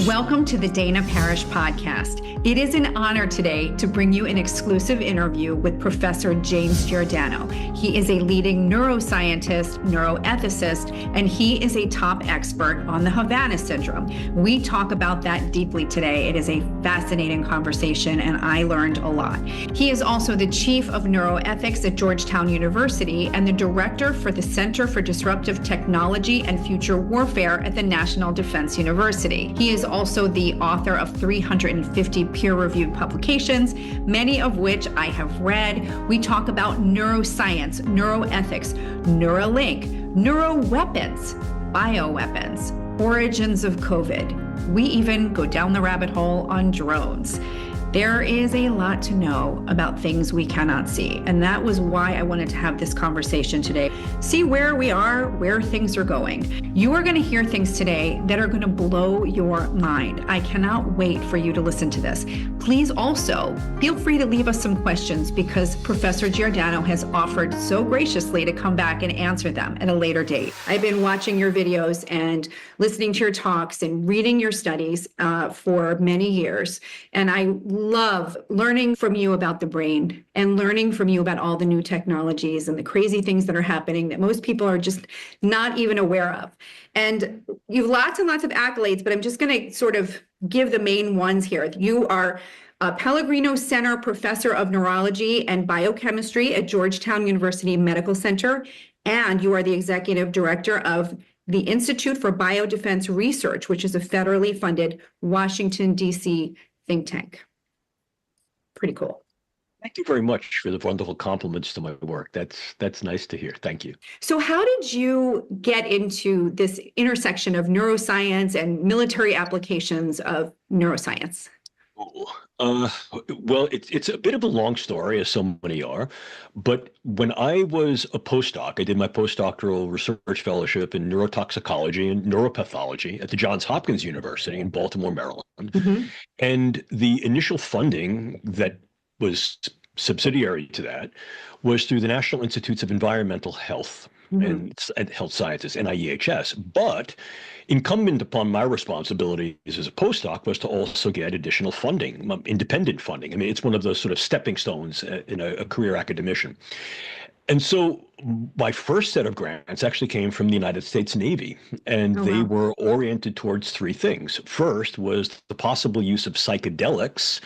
Welcome to the Dana Parrish Podcast. It is an honor today to bring you an exclusive interview with Professor James Giordano. He is a leading neuroscientist, neuroethicist, and he is a top expert on the Havana syndrome. We talk about that deeply today. It is a fascinating conversation, and I learned a lot. He is also the chief of neuroethics at Georgetown University and the director for the Center for Disruptive Technology and Future Warfare at the National Defense University. He is also the author of 350 peer-reviewed publications, many of which I have read. We talk about neuroscience, neuroethics, Neuralink, neuroweapons, bioweapons, origins of COVID. We even go down the rabbit hole on drones. There is a lot to know about things we cannot see, and that was why I wanted to have this conversation today. See where we are, where things are going. You are going to hear things today that are going to blow your mind. I cannot wait for you to listen to this. Please also feel free to leave us some questions because Professor Giordano has offered so graciously to come back and answer them at a later date. I've been watching your videos and listening to your talks and reading your studies for many years, and I love learning from you about the brain and learning from you about all the new technologies and the crazy things that are happening that most people are just not even aware of. And you have lots and lots of accolades, but I'm just going to sort of give the main ones here. You are a Pellegrino Center Professor of Neurology and Biochemistry at Georgetown University Medical Center, and you are the Executive Director of the Institute for Biodefense Research, which is a federally funded Washington, D.C. think tank. Pretty cool. Thank you very much for the wonderful compliments to my work. That's nice to hear. Thank you. So how did you get into this intersection of neuroscience and military applications of neuroscience? Well, it's a bit of a long story, as so many are, but when I was a postdoc, I did my postdoctoral research fellowship in neurotoxicology and neuropathology at the Johns Hopkins University in Baltimore, Maryland. Mm-hmm. And the initial funding that was subsidiary to that was through the National Institutes of Environmental Health and Health Sciences, NIEHS. But incumbent upon my responsibilities as a postdoc was to also get additional funding, independent funding. I mean, it's one of those sort of stepping stones in a career academician. And so my first set of grants actually came from the United States Navy, and they were oriented towards three things. First was the possible use of psychedelics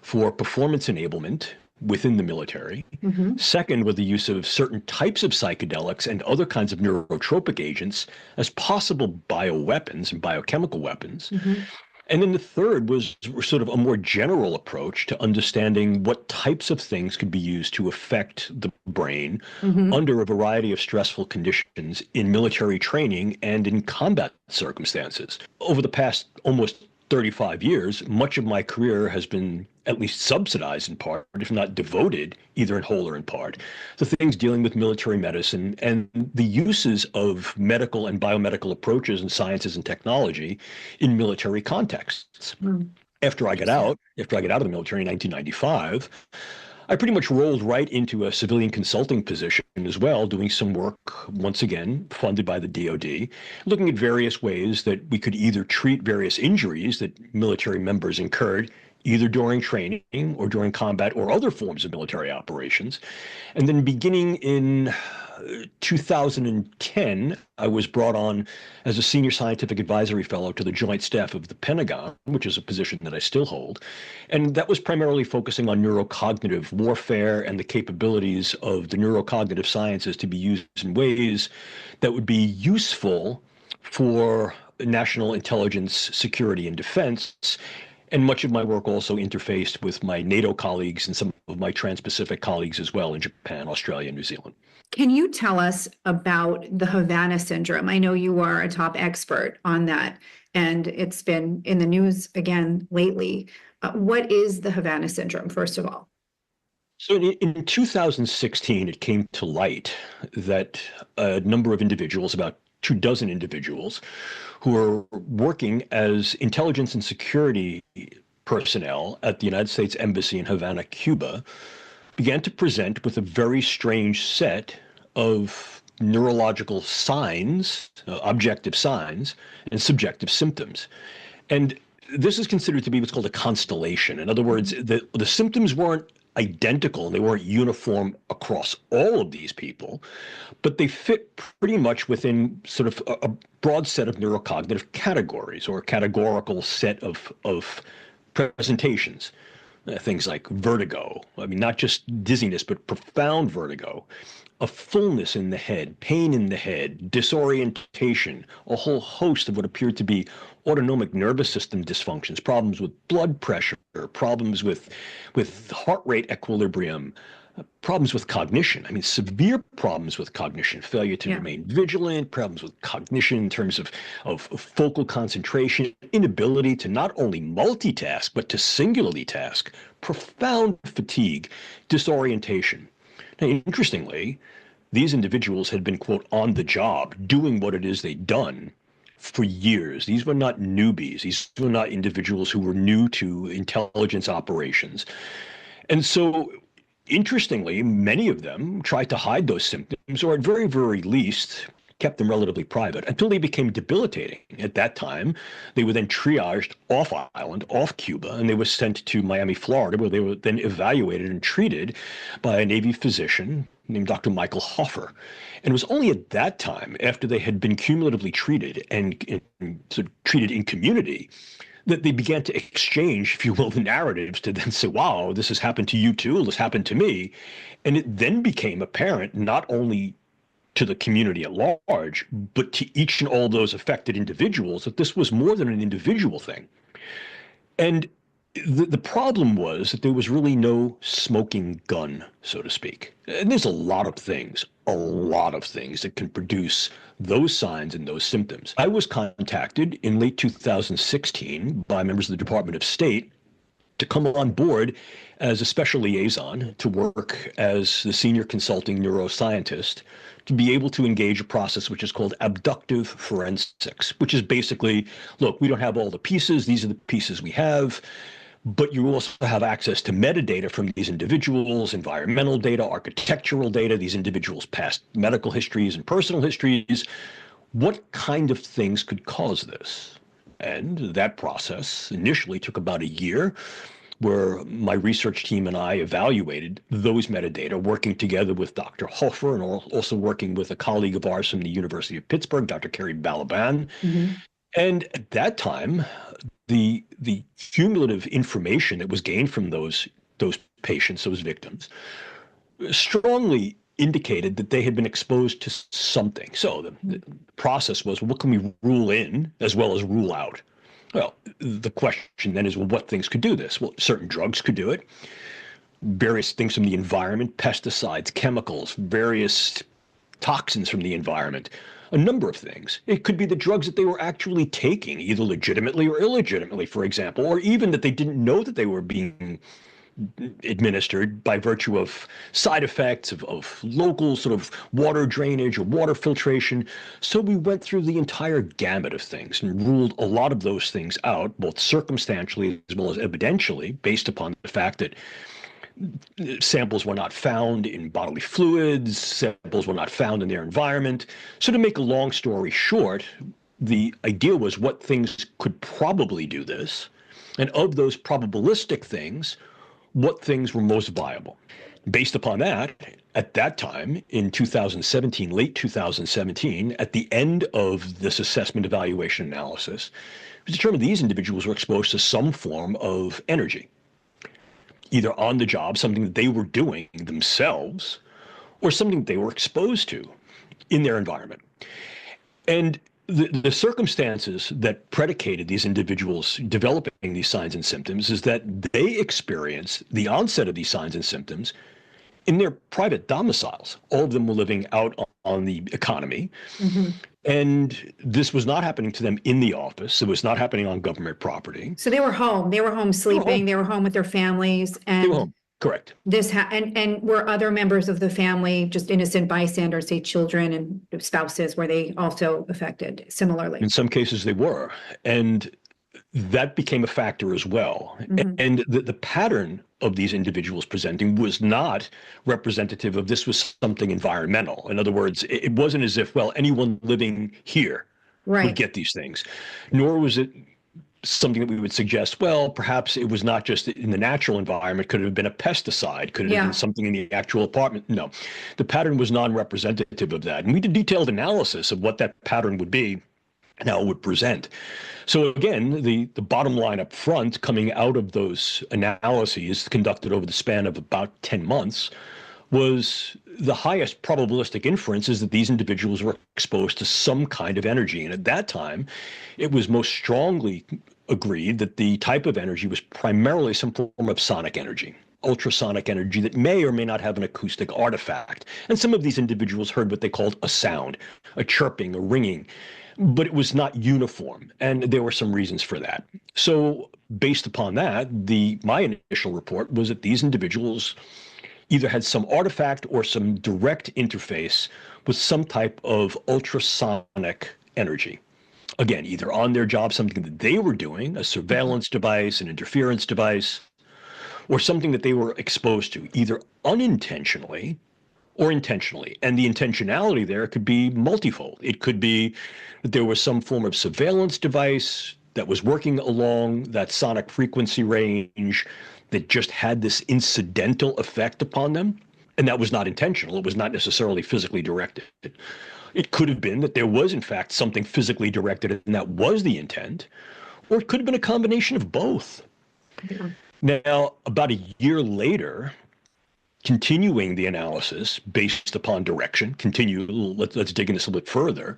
for performance enablement within the military. Mm-hmm. Second, with the use of certain types of psychedelics and other kinds of neurotropic agents as possible bioweapons and biochemical weapons. Mm-hmm. And then the third was sort of a more general approach to understanding what types of things could be used to affect the brain under a variety of stressful conditions in military training and in combat circumstances. Over the past almost 35 years, much of my career has been at least subsidized in part, if not devoted, either in whole or in part, to things dealing with military medicine and the uses of medical and biomedical approaches in sciences and technology in military contexts. After I got out of the military in 1995, I pretty much rolled right into a civilian consulting position as well, doing some work, once again, funded by the DoD, looking at various ways that we could either treat various injuries that military members incurred, either during training or during combat or other forms of military operations. And then beginning in 2010, I was brought on as a senior scientific advisory fellow to the Joint Staff of the Pentagon, which is a position that I still hold. And that was primarily focusing on neurocognitive warfare and the capabilities of the neurocognitive sciences to be used in ways that would be useful for national intelligence, security, and defense. And much of my work also interfaced with my NATO colleagues and some of my Trans-Pacific colleagues as well in Japan, Australia, and New Zealand. Can you tell us about the Havana syndrome? I know you are a top expert on that, and it's been in the news again lately. What is the Havana syndrome, first of all? So in 2016, it came to light that a number of individuals, about 24 individuals, who are working as intelligence and security personnel at the United States Embassy in Havana, Cuba, began to present with a very strange set of neurological signs, objective signs, and subjective symptoms. And this is considered to be what's called a constellation. In other words, the symptoms weren't identical and they weren't uniform across all of these people, but they fit pretty much within sort of a broad set of neurocognitive categories or a categorical set of presentations. Things like vertigo, I mean, not just dizziness, but profound vertigo, a fullness in the head, pain in the head, disorientation, a whole host of what appeared to be autonomic nervous system dysfunctions, problems with blood pressure, problems with heart rate equilibrium, problems with cognition. I mean, severe problems with cognition, failure to remain vigilant, problems with cognition in terms of focal concentration, inability to not only multitask, but to singularly task, profound fatigue, disorientation. Now, interestingly, these individuals had been, quote, on the job, doing what it is they'd done for years. These were not newbies. These were not individuals who were new to intelligence operations. And so, interestingly, many of them tried to hide those symptoms, or at very, very least, kept them relatively private until they became debilitating. At that time, they were then triaged off island, off Cuba, and they were sent to Miami, Florida, where they were then evaluated and treated by a Navy physician named Dr. Michael Hoffer. And it was only at that time, after they had been cumulatively treated and sort of treated in community, that they began to exchange, if you will, the narratives to then say, wow, this has happened to you too, this happened to me. And it then became apparent not only to the community at large, but to each and all those affected individuals that this was more than an individual thing. And the problem was that there was really no smoking gun, so to speak. And there's a lot of things that can produce those signs and those symptoms. I was contacted in late 2016 by members of the Department of State to come on board as a special liaison to work as the senior consulting neuroscientist to be able to engage a process which is called abductive forensics, which is basically, look, we don't have all the pieces. These are the pieces we have. But you also have access to metadata from these individuals, environmental data, architectural data, these individuals' past medical histories and personal histories. What kind of things could cause this? And that process initially took about a year, where my research team and I evaluated those metadata, working together with Dr. Hofer and also working with a colleague of ours from the University of Pittsburgh, Dr. Kerry Balaban. Mm-hmm. And at that time, the cumulative information that was gained from those patients, those victims, strongly indicated that they had been exposed to something. So the process was, what can we rule in as well as rule out? Well, the question then is, well, what things could do this? Well, certain drugs could do it. Various things from the environment, pesticides, chemicals, various toxins from the environment, a number of things. It could be the drugs that they were actually taking, either legitimately or illegitimately, for example, or even that they didn't know that they were being administered by virtue of side effects of local sort of water drainage or water filtration. So we went through the entire gamut of things and ruled a lot of those things out, both circumstantially as well as evidentially, based upon the fact that samples were not found in bodily fluids, samples were not found in their environment. So to make a long story short, the idea was what things could probably do this, and of those probabilistic things, what things were most viable. Based upon that, at that time, in 2017, late 2017, at the end of this assessment evaluation analysis, it was determined these individuals were exposed to some form of energy, either on the job, something that they were doing themselves, or something that they were exposed to in their environment. And the circumstances that predicated these individuals developing these signs and symptoms is that they experienced the onset of these signs and symptoms in their private domiciles. All of them were living out on the economy. Mm-hmm. And this was not happening to them in the office. It was not happening on government property. So they were home. They were home sleeping. They were home with their families. And they were home. Correct. And were other members of the family, just innocent bystanders, say children and spouses, were they also affected similarly? In some cases they were. And that became a factor as well. Mm-hmm. And the pattern of these individuals presenting was not representative of this was something environmental. In other words, it wasn't as if, well, anyone living here would get these things, nor was it something that we would suggest, well, perhaps it was not just in the natural environment. Could it have been a pesticide? Could it have been something in the actual apartment? No, the pattern was non-representative of that. And we did detailed analysis of what that pattern would be and how it would present. So again, the bottom line up front coming out of those analyses conducted over the span of about 10 months was the highest probabilistic inference is that these individuals were exposed to some kind of energy. And at that time, it was most strongly agreed that the type of energy was primarily some form of sonic energy, ultrasonic energy that may or may not have an acoustic artifact. And some of these individuals heard what they called a sound, a chirping, a ringing, but it was not uniform. And there were some reasons for that. So based upon that, my initial report was that these individuals either had some artifact or some direct interface with some type of ultrasonic energy. Again, either on their job, something that they were doing, a surveillance device, an interference device, or something that they were exposed to, either unintentionally or intentionally. And the intentionality there could be multifold. It could be that there was some form of surveillance device that was working along that sonic frequency range that just had this incidental effect upon them. And that was not intentional. It was not necessarily physically directed. It could have been that there was, in fact, something physically directed and that was the intent, or it could have been a combination of both. Yeah. Now, about a year later, continuing the analysis based upon direction, let's dig into this a little bit further,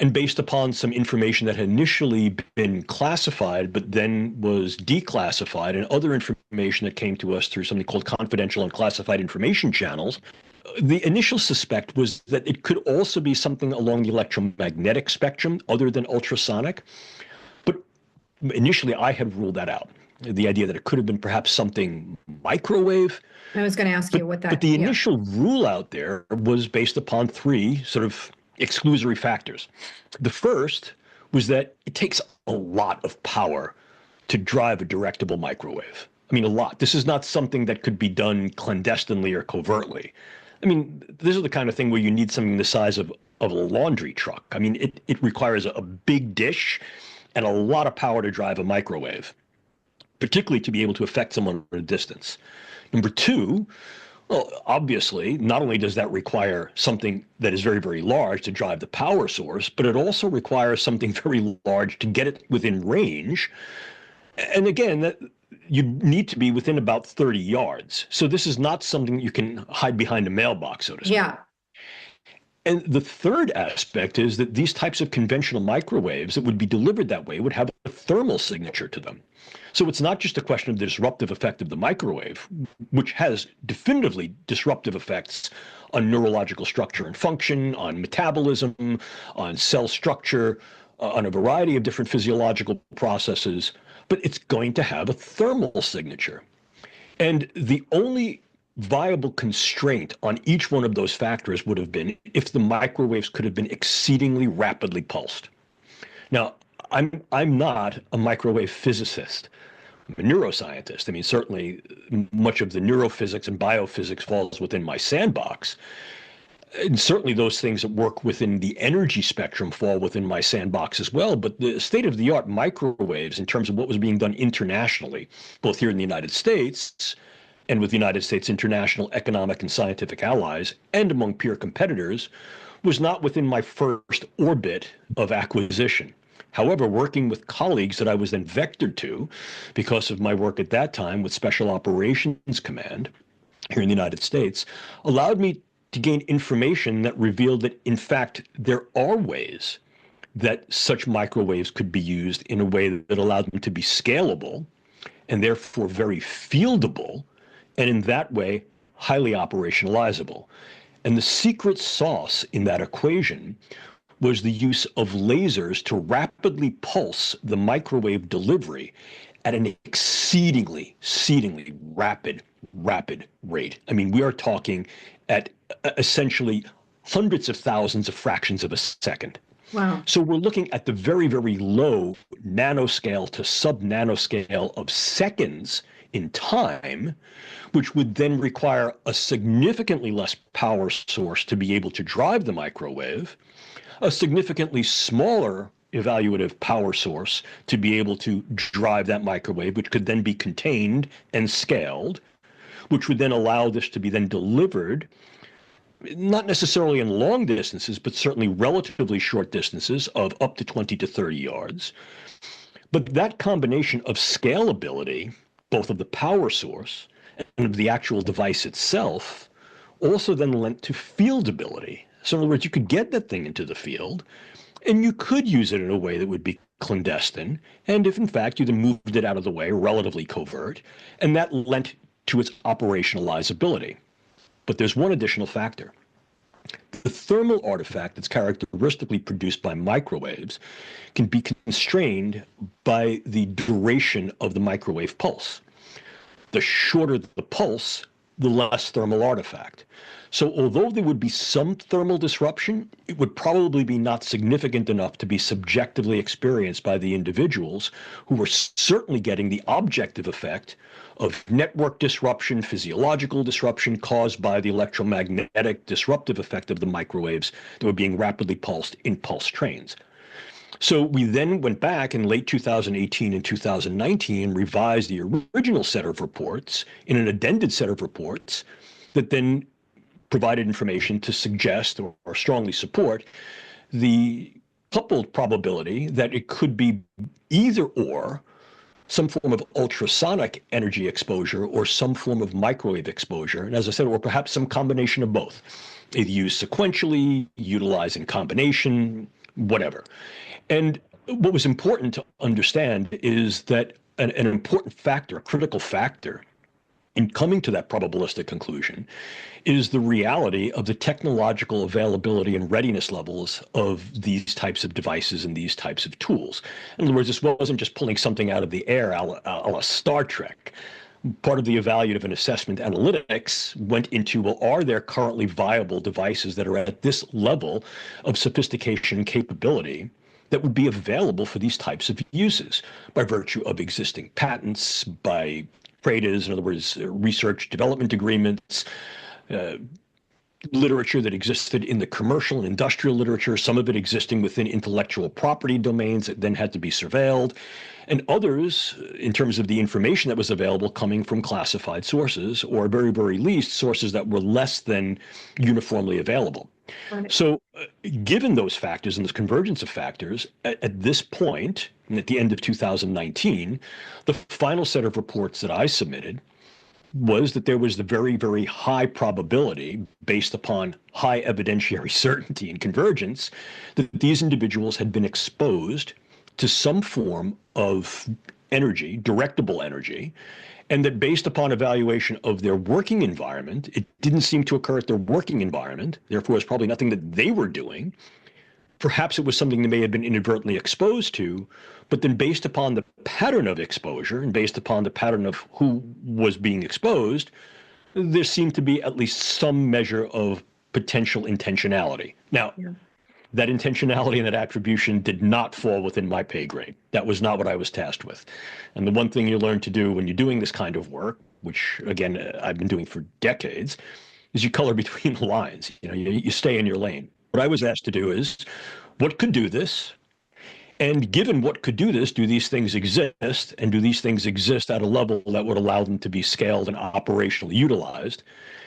and based upon some information that had initially been classified, but then was declassified, and other information that came to us through something called confidential and classified information channels, the initial suspect was that it could also be something along the electromagnetic spectrum other than ultrasonic. But initially, I had ruled that out. The idea that it could have been perhaps something microwave. I was going to ask you what that. But the initial rule out there was based upon three sort of exclusory factors. The first was that it takes a lot of power to drive a directable microwave. I mean, a lot. This is not something that could be done clandestinely or covertly. I mean, this is the kind of thing where you need something the size of a laundry truck. I mean, it requires a big dish and a lot of power to drive a microwave, particularly to be able to affect someone at a distance. Number two, well, obviously, not only does that require something that is very, very large to drive the power source, but it also requires something very large to get it within range. And again, you need to be within about 30 yards. So this is not something you can hide behind a mailbox, so to speak. Yeah. And the third aspect is that these types of conventional microwaves that would be delivered that way would have a thermal signature to them. So it's not just a question of the disruptive effect of the microwave, which has definitively disruptive effects on neurological structure and function, on metabolism, on cell structure, on a variety of different physiological processes, but it's going to have a thermal signature. And the only viable constraint on each one of those factors would have been if the microwaves could have been exceedingly rapidly pulsed. Now, I'm not a microwave physicist. I'm a neuroscientist. I mean, certainly much of the neurophysics and biophysics falls within my sandbox. And certainly those things that work within the energy spectrum fall within my sandbox as well. But the state-of-the-art microwaves in terms of what was being done internationally, both here in the United States and with the United States international economic and scientific allies and among peer competitors, was not within my first orbit of acquisition. However, working with colleagues that I was then vectored to because of my work at that time with Special Operations Command here in the United States, allowed me to gain information that revealed that, in fact, there are ways that such microwaves could be used in a way that allowed them to be scalable and therefore very fieldable, and in that way, highly operationalizable. And the secret sauce in that equation was the use of lasers to rapidly pulse the microwave delivery at an exceedingly rapid rate. I mean, we are talking at essentially hundreds of thousands of fractions of a second. Wow. So we're looking at the very, very low nanoscale to sub-nanoscale of seconds in time, which would then require a significantly less power source to be able to drive the microwave, a significantly smaller evaluative power source to be able to drive that microwave, which could then be contained and scaled, which would then allow this to be then delivered, not necessarily in long distances, but certainly relatively short distances of up to 20 to 30 yards. But that combination of scalability, both of the power source and of the actual device itself, also then lent to fieldability. So in other words, you could get that thing into the field, and you could use it in a way that would be clandestine. And if in fact you then moved it out of the way, relatively covert, and that lent to its operationalizability. But there's one additional factor. The thermal artifact that's characteristically produced by microwaves can be constrained by the duration of the microwave pulse. The shorter the pulse, the less thermal artifact. So although there would be some thermal disruption, it would probably be not significant enough to be subjectively experienced by the individuals who were certainly getting the objective effect of network disruption, physiological disruption caused by the electromagnetic disruptive effect of the microwaves that were being rapidly pulsed in pulse trains. So we then went back in late 2018 and 2019, revised the original set of reports in an addended set of reports that then provided information to suggest or strongly support the coupled probability that it could be either or some form of ultrasonic energy exposure or some form of microwave exposure. And as I said, or perhaps some combination of both, either used sequentially, utilized in combination, whatever. And what was important to understand is that an important factor, a critical factor in coming to that probabilistic conclusion is the reality of the technological availability and readiness levels of these types of devices and these types of tools. In other words, this wasn't just pulling something out of the air a la Star Trek. Part of the evaluative and assessment analytics went into, well, are there currently viable devices that are at this level of sophistication and capability that would be available for these types of uses by virtue of existing patents, by CRADAs, in other words, research development agreements, literature that existed in the commercial and industrial literature, some of it existing within intellectual property domains that then had to be surveilled, and others, in terms of the information that was available, coming from classified sources, or at very, very least, sources that were less than uniformly available. Right. So given those factors and this convergence of factors, at this point, and at the end of 2019, the final set of reports that I submitted was that there was the very, very high probability, based upon high evidentiary certainty and convergence, that these individuals had been exposed to some form of energy, directable energy, and that based upon evaluation of their working environment, it didn't seem to occur at their working environment. Therefore, it's probably nothing that they were doing. Perhaps it was something they may have been inadvertently exposed to, but then based upon the pattern of exposure and based upon the pattern of who was being exposed, there seemed to be at least some measure of potential intentionality. Now, that intentionality and that attribution did not fall within my pay grade. That was not what I was tasked with. And the one thing you learn to do when you're doing this kind of work, which again, I've been doing for decades, is you color between the lines. You stay in your lane. What I was asked to do is, what could do this? And given what could do this, do these things exist? And do these things exist at a level that would allow them to be scaled and operationally utilized?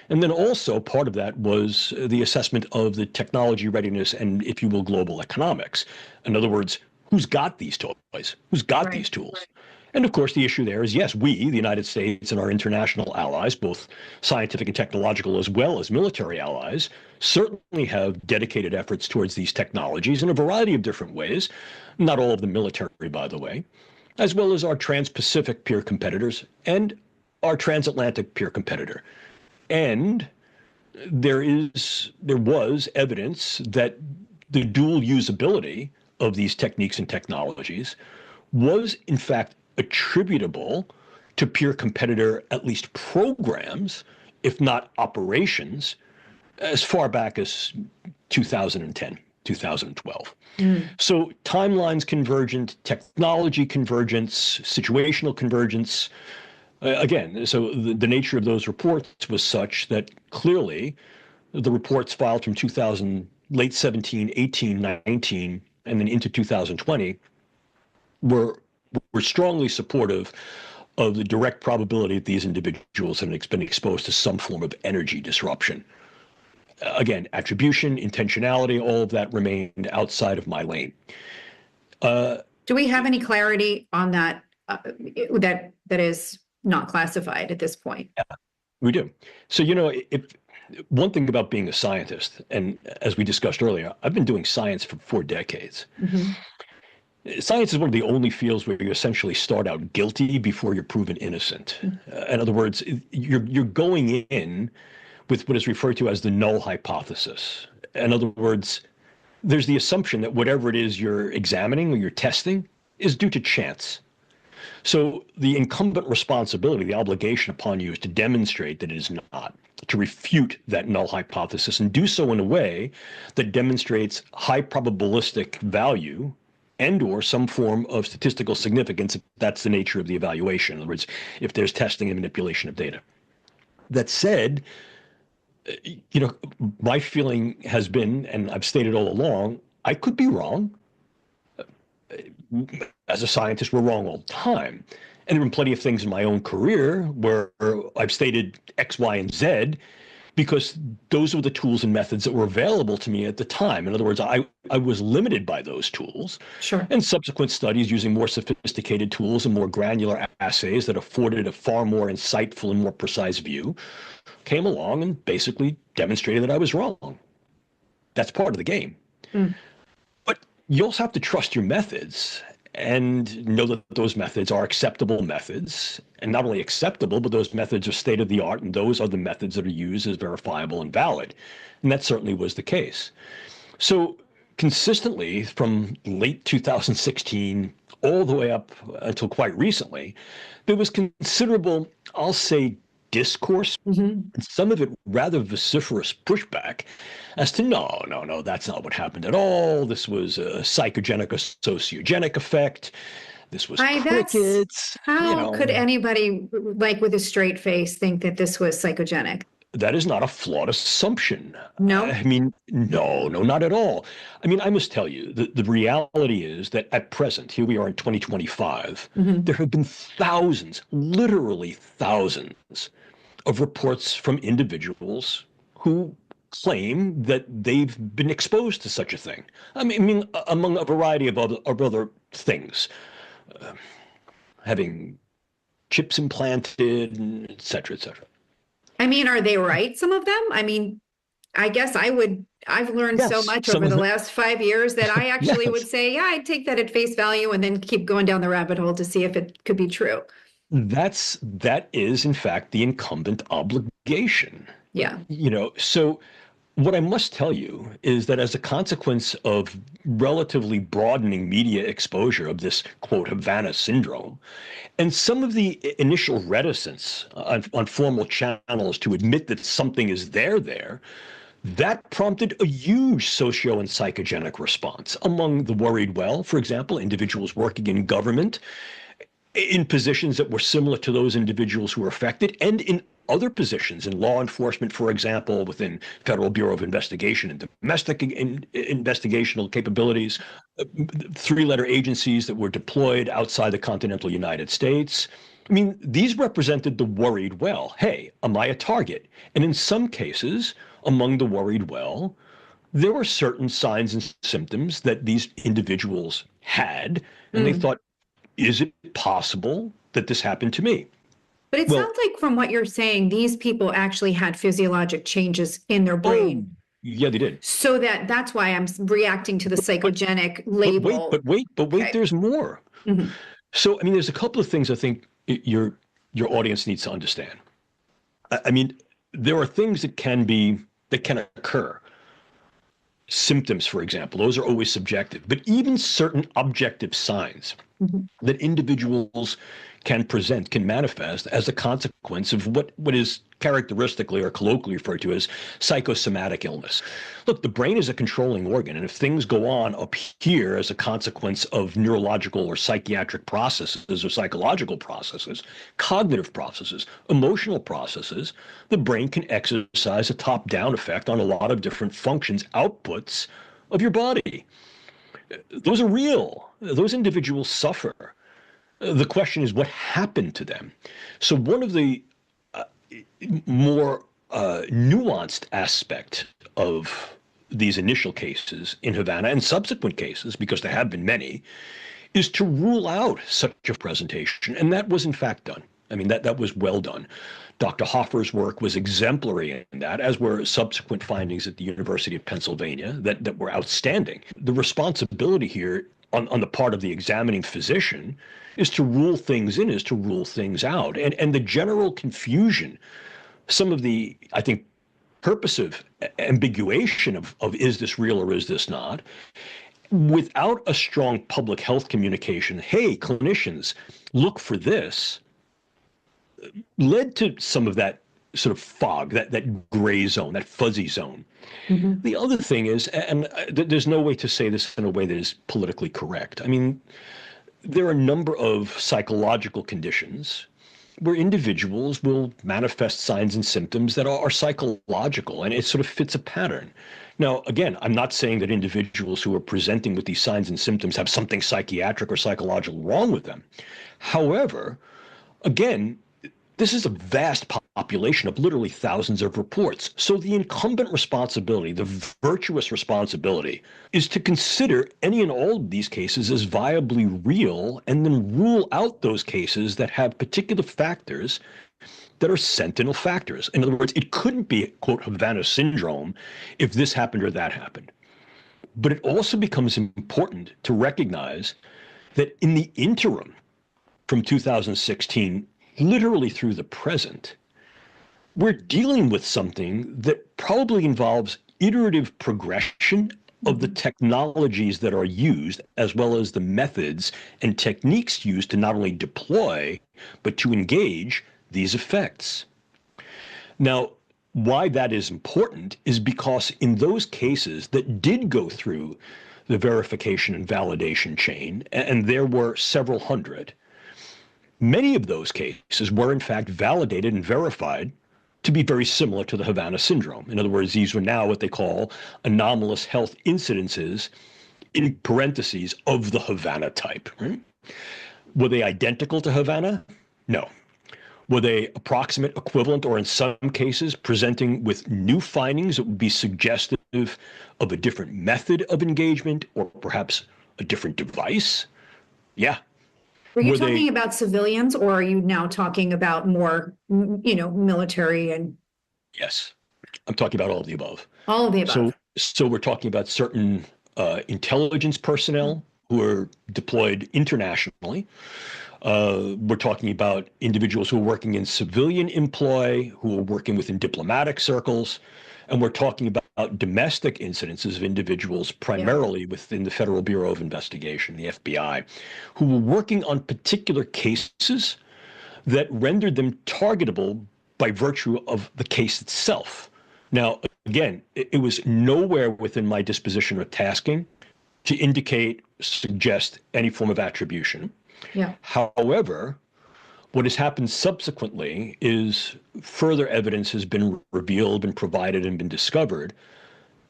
And then also part of that was the assessment of the technology readiness and, if you will, global economics. In other words, who's got these toys? Who's got these tools? And of course, the issue there is, yes, we, the United States and our international allies, both scientific and technological as well as military allies, certainly have dedicated efforts towards these technologies in a variety of different ways, not all of them military, by the way, as well as our trans-Pacific peer competitors and our transatlantic peer competitor. And there was evidence that the dual usability of these techniques and technologies was, in fact, attributable to peer competitor, at least programs, if not operations, as far back as 2010, 2012. So timelines convergent, technology convergence, situational convergence. Again, so the nature of those reports was such that clearly the reports filed from late 17, 18, 19 and then into 2020 were strongly supportive of the direct probability that these individuals have been exposed to some form of energy disruption. Again, attribution, intentionality, all of that remained outside of my lane. Do we have any clarity on that, that is not classified at this point? Yeah, we do. So, if one thing about being a scientist, and as we discussed earlier, I've been doing science for 4 decades. Mm-hmm. Science is one of the only fields where you essentially start out guilty before you're proven innocent. In other words, you're going in with what is referred to as the null hypothesis. In other words, there's the assumption that whatever it is you're examining or you're testing is due to chance. So the incumbent responsibility, the obligation upon you is to demonstrate that it is not, to refute that null hypothesis and do so in a way that demonstrates high probabilistic value and or some form of statistical significance if that's the nature of the evaluation. In other words, if there's testing and manipulation of data. That said, my feeling has been, and I've stated all along, I could be wrong. As a scientist, we're wrong all the time. And there have been plenty of things in my own career where I've stated X, Y, and Z because those were the tools and methods that were available to me at the time. In other words, I was limited by those tools. Sure. And subsequent studies using more sophisticated tools and more granular assays that afforded a far more insightful and more precise view came along and basically demonstrated that I was wrong. That's part of the game. But you also have to trust your methods and know that those methods are acceptable methods, and not only acceptable, but those methods are state of the art, and those are the methods that are used as verifiable and valid. And that certainly was the case. So consistently from late 2016 all the way up until quite recently, there was considerable, I'll say, discourse, and some of it rather vociferous pushback as to no, that's not what happened at all. This was a psychogenic or sociogenic effect. This was crickets. How could anybody, like with a straight face, think that this was psychogenic? That is not a flawed assumption. No? I mean, no, not at all. I mean, I must tell you, the reality is that at present, here we are in 2025, there have been thousands, literally thousands, of reports from individuals who claim that they've been exposed to such a thing. I mean, among a variety of other things, having chips implanted, and et cetera, et cetera. I mean, are they right, some of them? I mean, I guess I've learned so much over the last 5 years that I actually would say, yeah, I'd take that at face value and then keep going down the rabbit hole to see if it could be true. That is, in fact, the incumbent obligation. Yeah. So what I must tell you is that as a consequence of relatively broadening media exposure of this, quote, Havana syndrome, and some of the initial reticence on formal channels to admit that something is there, that prompted a huge socio and psychogenic response among the worried well, for example, individuals working in government, in positions that were similar to those individuals who were affected, and in other positions in law enforcement, for example, within Federal Bureau of Investigation and domestic investigational capabilities, 3-letter agencies that were deployed outside the continental United States. I mean, these represented the worried well. Hey, am I a target? And in some cases, among the worried well, there were certain signs and symptoms that these individuals had, and they thought, is it possible that this happened to me? But it sounds like from what you're saying, these people actually had physiologic changes in their brain. Yeah, they did. So that's why I'm reacting to the psychogenic label. But wait, there's more. So, I mean, there's a couple of things I think your audience needs to understand. I mean, there are things that can occur. Symptoms, for example, those are always subjective, but even certain objective signs that individuals can manifest as a consequence of what is characteristically or colloquially referred to as psychosomatic illness. Look, the brain is a controlling organ, and if things go on up here as a consequence of neurological or psychiatric processes or psychological processes, cognitive processes, emotional processes, the brain can exercise a top-down effect on a lot of different functions, outputs of your body. those are real. Those individuals suffer. The question is what happened to them. So one of the more nuanced aspect of these initial cases in Havana and subsequent cases, because there have been many, is to rule out such a presentation. And that was in fact done. I mean, that was well done. Dr. Hoffer's work was exemplary in that, as were subsequent findings at the University of Pennsylvania that were outstanding. The responsibility here on the part of the examining physician is to rule things in, is to rule things out. And the general confusion, some of the, I think, purposive ambiguation of is this real or is this not, without a strong public health communication, hey, clinicians, look for this, led to some of that sort of fog, that gray zone, that fuzzy zone. Mm-hmm. The other thing is, and there's no way to say this in a way that is politically correct. I mean, there are a number of psychological conditions where individuals will manifest signs and symptoms that are psychological, and it sort of fits a pattern. Now, again, I'm not saying that individuals who are presenting with these signs and symptoms have something psychiatric or psychological wrong with them. However, again, this is a vast population of literally thousands of reports. So the incumbent responsibility, the virtuous responsibility, is to consider any and all of these cases as viably real and then rule out those cases that have particular factors that are sentinel factors. In other words, it couldn't be, quote, Havana syndrome if this happened or that happened. But it also becomes important to recognize that in the interim from 2016 literally through the present, we're dealing with something that probably involves iterative progression of the technologies that are used, as well as the methods and techniques used to not only deploy, but to engage these effects. Now, why that is important is because in those cases that did go through the verification and validation chain, and there were several hundred, many of those cases were in fact validated and verified to be very similar to the Havana syndrome. In other words, these were now what they call anomalous health incidences, in parentheses, of the Havana type. Right? Were they identical to Havana? No. Were they approximate, equivalent, or in some cases presenting with new findings that would be suggestive of a different method of engagement or perhaps a different device? Yeah. Were you talking about civilians, or are you now talking about more, military and? Yes, I'm talking about all of the above. All of the above. So we're talking about certain intelligence personnel who are deployed internationally. We're talking about individuals who are working in civilian employ, who are working within diplomatic circles. And we're talking about domestic incidences of individuals primarily within the Federal Bureau of Investigation, the FBI, who were working on particular cases that rendered them targetable by virtue of the case itself. Now, again, it was nowhere within my disposition or tasking to indicate, suggest any form of attribution. Yeah. However, what has happened subsequently is further evidence has been revealed, been provided, and been discovered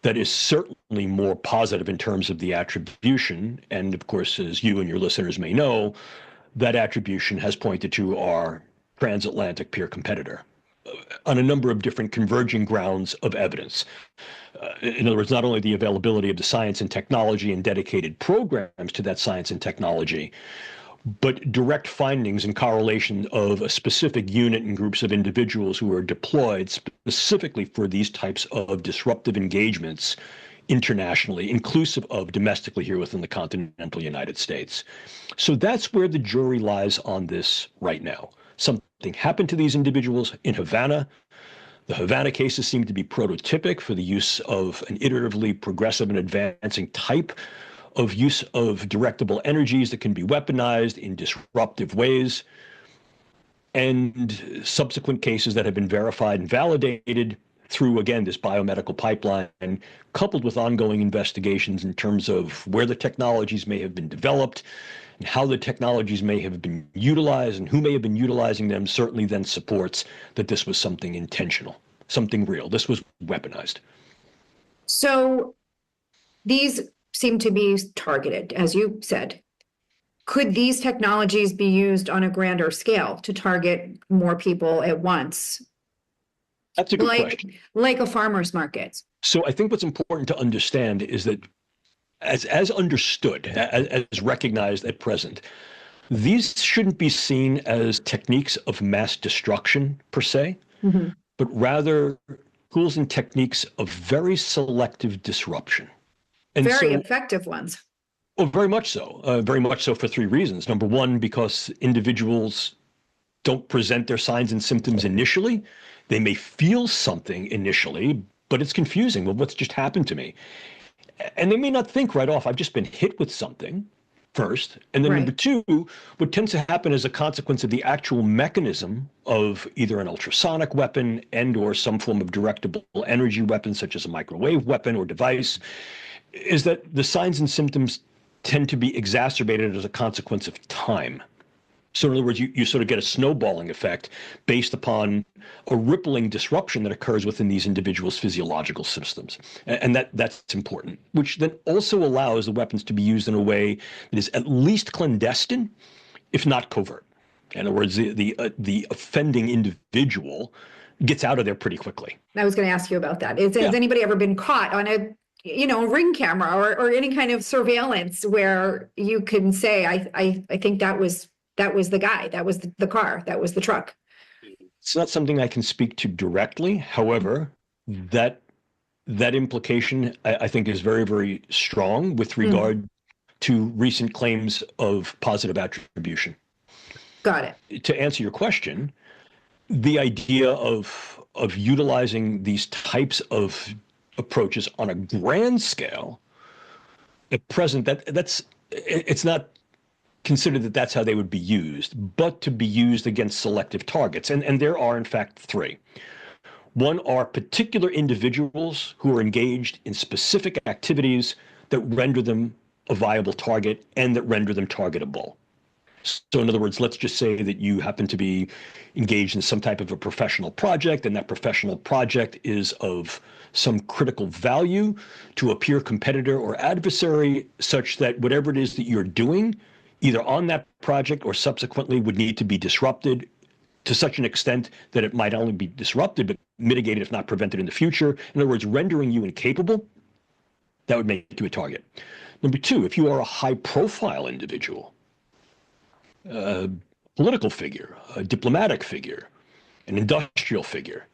that is certainly more positive in terms of the attribution. And of course, as you and your listeners may know, that attribution has pointed to our transatlantic peer competitor on a number of different converging grounds of evidence. In other words, not only the availability of the science and technology and dedicated programs to that science and technology, but direct findings and correlation of a specific unit and groups of individuals who are deployed specifically for these types of disruptive engagements internationally, inclusive of domestically here within the continental United States. So that's where the jury lies on this right now. Something happened to these individuals in Havana. The Havana cases seem to be prototypic for the use of an iteratively progressive and advancing type of use of directable energies that can be weaponized in disruptive ways, and subsequent cases that have been verified and validated through, again, this biomedical pipeline, coupled with ongoing investigations in terms of where the technologies may have been developed and how the technologies may have been utilized and who may have been utilizing them, certainly then supports that this was something intentional, something real. This was weaponized. So these seem to be targeted, as you said. Could these technologies be used on a grander scale to target more people at once? That's a good question. Like a farmer's market. So I think what's important to understand is that as understood, as recognized at present, these shouldn't be seen as techniques of mass destruction per se, but rather tools and techniques of very selective disruption. And very effective ones. Well, very much so. Very much so for three reasons. Number one, because individuals don't present their signs and symptoms initially. They may feel something initially, but it's confusing. Well, what's just happened to me? And they may not think right off, I've just been hit with something first. And then number two, what tends to happen as a consequence of the actual mechanism of either an ultrasonic weapon and or some form of directable energy weapon, such as a microwave weapon or device, is that the signs and symptoms tend to be exacerbated as a consequence of time. So in other words, you sort of get a snowballing effect based upon a rippling disruption that occurs within these individuals' physiological systems. And that's important, which then also allows the weapons to be used in a way that is at least clandestine, if not covert. In other words, the offending individual gets out of there pretty quickly. I was going to ask you about that. Has anybody ever been caught on a ring camera or any kind of surveillance where you can say, I think that was the guy, that was the car, that was the truck? It's not something I can speak to directly. However, that implication I think is very, very strong with regard to recent claims of positive attribution. Got it. To answer your question, the idea of utilizing these types of approaches on a grand scale at present, it's not considered that that's how they would be used, but to be used against selective targets. And there are, in fact, three. One are particular individuals who are engaged in specific activities that render them a viable target and that render them targetable. So in other words, let's just say that you happen to be engaged in some type of a professional project, and that professional project is of some critical value to a peer competitor or adversary, such that whatever it is that you're doing, either on that project or subsequently, would need to be disrupted to such an extent that it might only be disrupted, but mitigated, if not prevented, in the future. In other words, rendering you incapable, that would make you a target. Number two, if you are a high-profile individual, a political figure, a diplomatic figure, an industrial figure,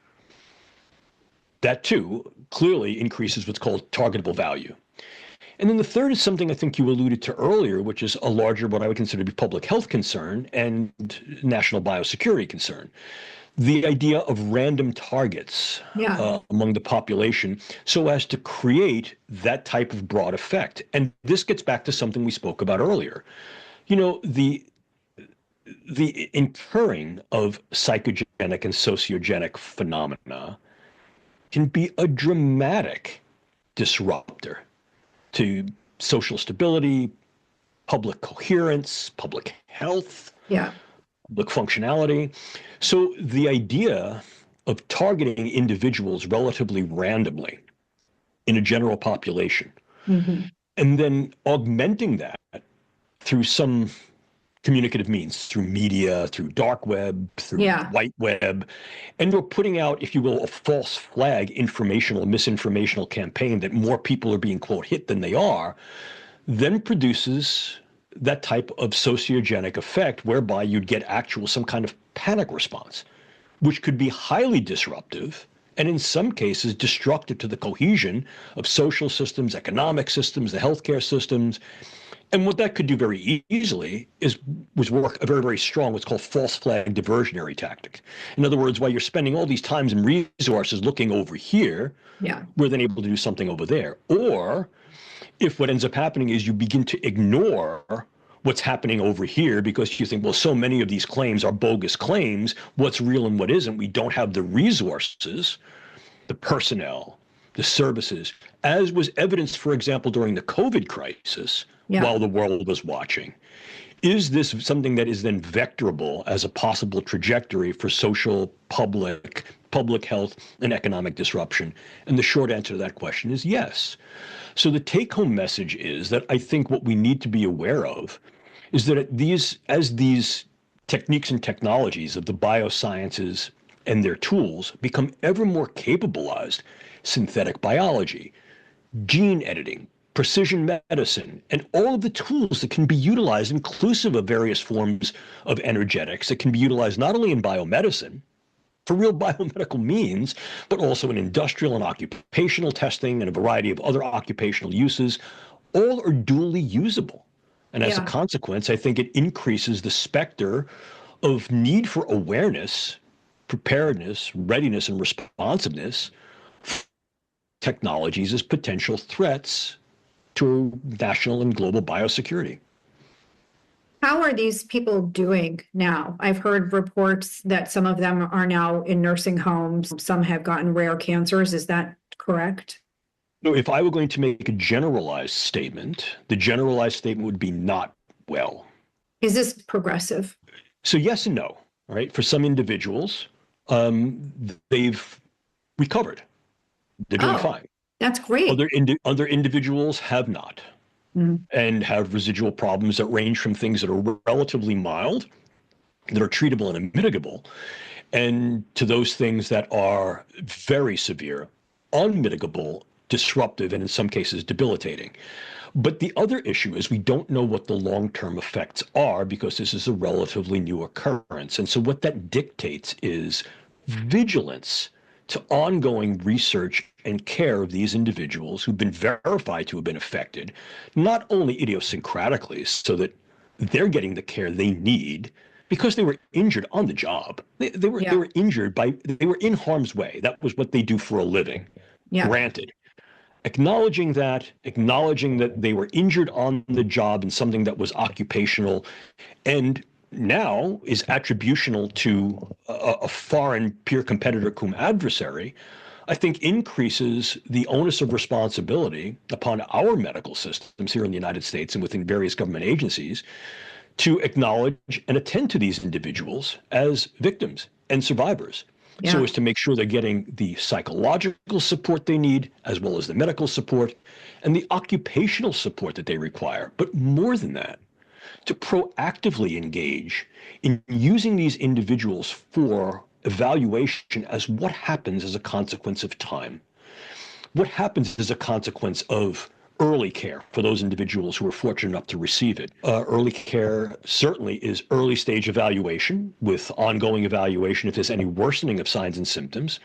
that too clearly increases what's called targetable value. And then the third is something I think you alluded to earlier, which is a larger, what I would consider to be public health concern and national biosecurity concern. The idea of random targets among the population so as to create that type of broad effect. And this gets back to something we spoke about earlier. The incurring of psychogenic and sociogenic phenomena can be a dramatic disruptor to social stability, public coherence, public health, public functionality. So the idea of targeting individuals relatively randomly in a general population, and then augmenting that through some communicative means, through media, through dark web, through white web, and we're putting out, if you will, a false flag informational, misinformational campaign that more people are being, quote, hit than they are, then produces that type of sociogenic effect whereby you'd get some kind of panic response, which could be highly disruptive and in some cases destructive to the cohesion of social systems, economic systems, the healthcare systems. And what that could do very easily was work a very, very strong, what's called false flag diversionary tactic. In other words, while you're spending all these times and resources looking over here, we're then able to do something over there. Or if what ends up happening is you begin to ignore what's happening over here because you think, well, so many of these claims are bogus claims, what's real and what isn't, we don't have the resources, the personnel, the services, as was evidenced, for example, during the COVID crisis, while the world was watching. Is this something that is then vectorable as a possible trajectory for social, public, public health, and economic disruption? And the short answer to that question is yes. So the take-home message is that I think what we need to be aware of is that as these techniques and technologies of the biosciences and their tools become ever more capabilized, synthetic biology, gene editing, precision medicine, and all of the tools that can be utilized, inclusive of various forms of energetics that can be utilized not only in biomedicine, for real biomedical means, but also in industrial and occupational testing and a variety of other occupational uses, all are dually usable. And as a consequence, I think it increases the specter of need for awareness, preparedness, readiness, and responsiveness technologies as potential threats to national and global biosecurity. How are these people doing now? I've heard reports that some of them are now in nursing homes. Some have gotten rare cancers. Is that correct? No, if I were going to make a generalized statement, the generalized statement would be not well. Is this progressive? So yes and no, right? For some individuals, they've recovered. They're doing fine. That's great. Other individuals have not. And have residual problems that range from things that are relatively mild, that are treatable and mitigable, and to those things that are very severe, unmitigable, disruptive, and in some cases debilitating. But the other issue is we don't know what the long-term effects are because this is a relatively new occurrence. And so what that dictates is vigilance to ongoing research and care of these individuals who've been verified to have been affected, not only idiosyncratically, so that they're getting the care they need because they were injured on the job. They were injured they were in harm's way. That was what they do for a living. Granted. Acknowledging that they were injured on the job in something that was occupational and now is attributional to a foreign peer competitor cum adversary, I think increases the onus of responsibility upon our medical systems here in the United States and within various government agencies to acknowledge and attend to these individuals as victims and survivors. So as to make sure they're getting the psychological support they need, as well as the medical support and the occupational support that they require. But more than that, to proactively engage in using these individuals for evaluation as what happens as a consequence of time. What happens as a consequence of early care for those individuals who are fortunate enough to receive it. Early care certainly is early stage evaluation with ongoing evaluation if there's any worsening of signs and symptoms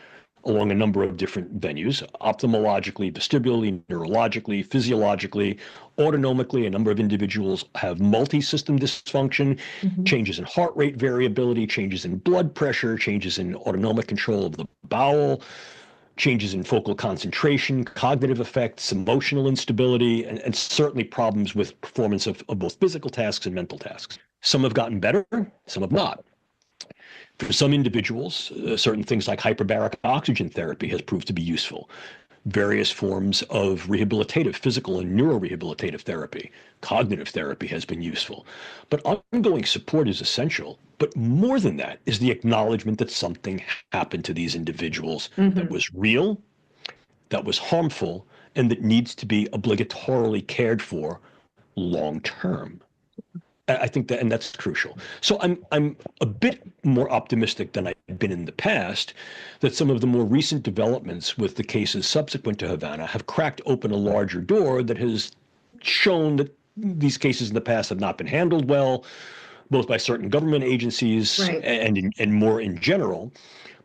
along a number of different venues, ophthalmologically, vestibularly, neurologically, physiologically, autonomically. A number of individuals have multi-system dysfunction, changes in heart rate variability, changes in blood pressure, changes in autonomic control of the bowel, changes in focal concentration, cognitive effects, emotional instability, and certainly problems with performance of both physical tasks and mental tasks. Some have gotten better, some have not. For some individuals, certain things like hyperbaric oxygen therapy has proved to be useful. Various forms of rehabilitative, physical and neurorehabilitative therapy, cognitive therapy has been useful. But ongoing support is essential. But more than that is the acknowledgement that something happened to these individuals that was real, that was harmful, and that needs to be obligatorily cared for long term. I think that, and that's crucial. So I'm a bit more optimistic than I've been in the past that some of the more recent developments with the cases subsequent to Havana have cracked open a larger door that has shown that these cases in the past have not been handled well, both by certain government agencies and more in general,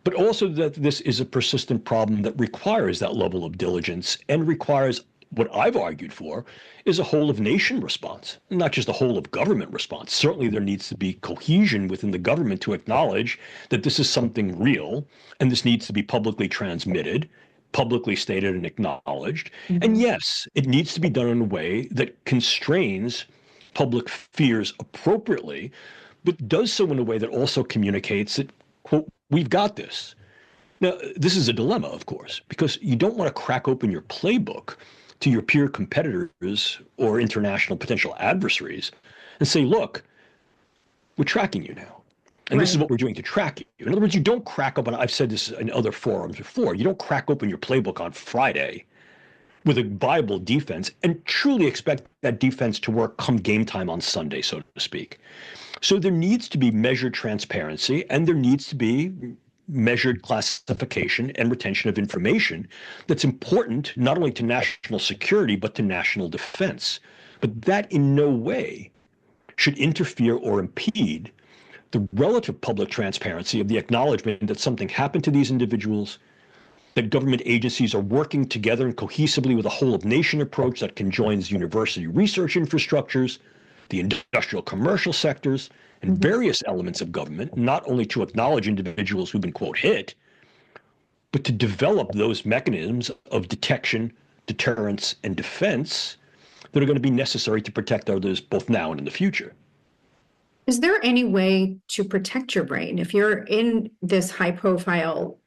but also that this is a persistent problem that requires that level of diligence and requires what I've argued for is a whole of nation response, not just a whole of government response. Certainly there needs to be cohesion within the government to acknowledge that this is something real and this needs to be publicly transmitted, publicly stated and acknowledged. And yes, it needs to be done in a way that constrains public fears appropriately, but does so in a way that also communicates that, quote, we've got this. Now, this is a dilemma, of course, because you don't want to crack open your playbook to your peer competitors or international potential adversaries and say, look, we're tracking you now. And this is what we're doing to track you. In other words, you don't crack open, I've said this in other forums before, you don't crack open your playbook on Friday with a viable defense and truly expect that defense to work come game time on Sunday, so to speak. So there needs to be measured transparency, and there needs to be measured classification and retention of information that's important not only to national security, but to national defense. But that in no way should interfere or impede the relative public transparency of the acknowledgement that something happened to these individuals, that government agencies are working together and cohesively with a whole of nation approach that conjoins university research infrastructures, the industrial commercial sectors, and various elements of government, not only to acknowledge individuals who've been, quote, hit, but to develop those mechanisms of detection, deterrence, and defense that are going to be necessary to protect others both now and in the future. Is there any way to protect your brain if you're in this high profile,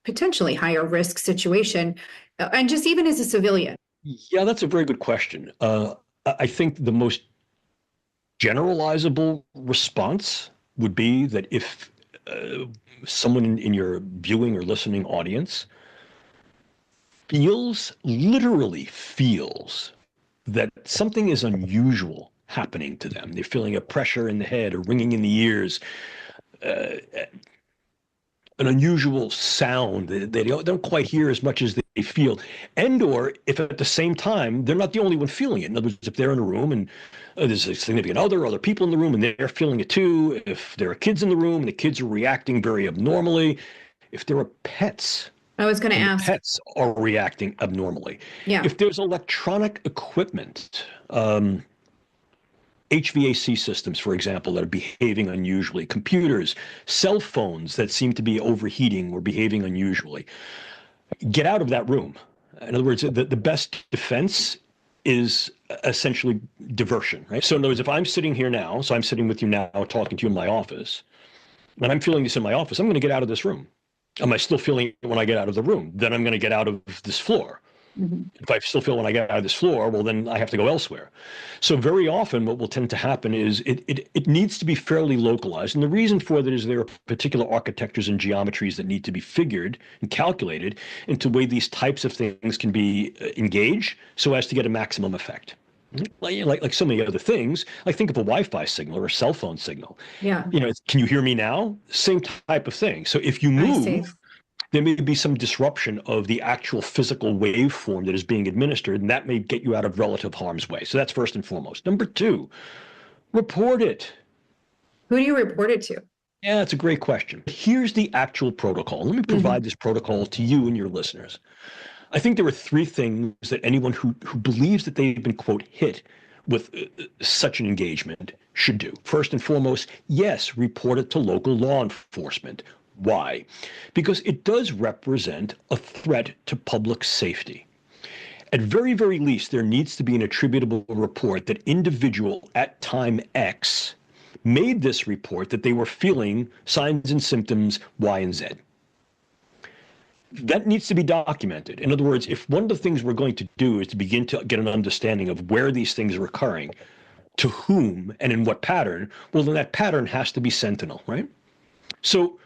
potentially higher risk situation, and just even as a civilian? Yeah, that's a very good question. I think the most generalizable response would be that if someone in your viewing or listening audience literally feels that something is unusual happening to them, they're feeling a pressure in the head or ringing in the ears, an unusual sound that they don't quite hear as much as they feel, and or if at the same time they're not the only one feeling it. In other words, if they're in a room and there's a significant other people in the room and they're feeling it too, if there are kids in the room and the kids are reacting very abnormally, if there are pets, I was going to ask, pets are reacting abnormally. Yeah. If there's electronic equipment, HVAC systems, for example, that are behaving unusually, computers, cell phones that seem to be overheating or behaving unusually, get out of that room. In other words, the best defense is essentially diversion, right? So in other words, if I'm sitting here now, so I'm sitting with you now, talking to you in my office, and I'm feeling this in my office, I'm going to get out of this room. Am I still feeling it when I get out of the room? Then I'm going to get out of this floor. If I still feel when I get out of this floor, well, then I have to go elsewhere. So very often what will tend to happen is it needs to be fairly localized. And the reason for that is there are particular architectures and geometries that need to be figured and calculated into the way these types of things can be engaged so as to get a maximum effect. Like so many other things, like think of a Wi-Fi signal or a cell phone signal. Yeah. Can you hear me now? Same type of thing. So if you move, there may be some disruption of the actual physical waveform that is being administered, and that may get you out of relative harm's way. So that's first and foremost. Number two, report it. Who do you report it to? Yeah, that's a great question. Here's the actual protocol. Let me provide this protocol to you and your listeners. I think there are three things that anyone who believes that they've been, quote, hit with such an engagement should do. First and foremost, yes, report it to local law enforcement. Why? Because it does represent a threat to public safety. At very, very least, there needs to be an attributable report that individual at time X made this report that they were feeling signs and symptoms Y and Z. That needs to be documented. In other words, if one of the things we're going to do is to begin to get an understanding of where these things are occurring, to whom, and in what pattern, well, then that pattern has to be sentinel, right? So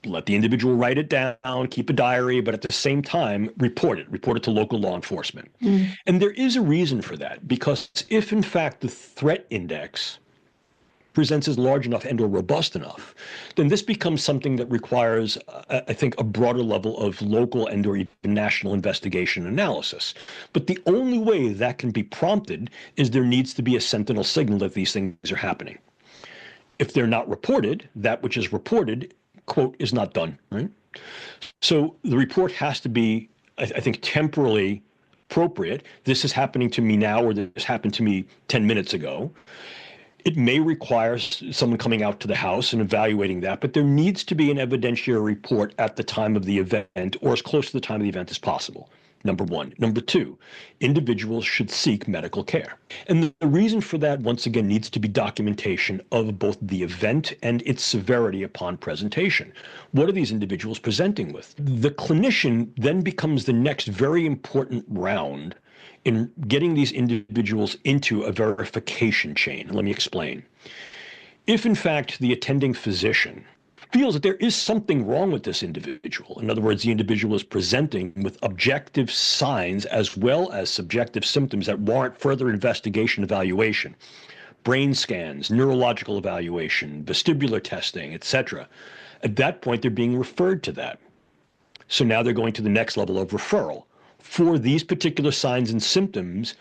let the individual write it down, keep a diary, but at the same time, report it to local law enforcement. And there is a reason for that, because if in fact the threat index presents as large enough and or robust enough, then this becomes something that requires, I think, a broader level of local and or even national investigation analysis. But the only way that can be prompted is there needs to be a sentinel signal that these things are happening. If they're not reported, that which is reported, quote, is not done, right? So the report has to be, I think, temporally appropriate. This is happening to me now, or this happened to me 10 minutes ago. It may require someone coming out to the house and evaluating that, but there needs to be an evidentiary report at the time of the event or as close to the time of the event as possible. Number one. Number two, individuals should seek medical care. And the reason for that, once again, needs to be documentation of both the event and its severity upon presentation. What are these individuals presenting with? The clinician then becomes the next very important round in getting these individuals into a verification chain. Let me explain. If in fact the attending physician feels that there is something wrong with this individual, in other words, the individual is presenting with objective signs as well as subjective symptoms that warrant further investigation, evaluation, brain scans, neurological evaluation, vestibular testing, etc. At that point, they're being referred to that. So now they're going to the next level of referral for these particular signs and symptoms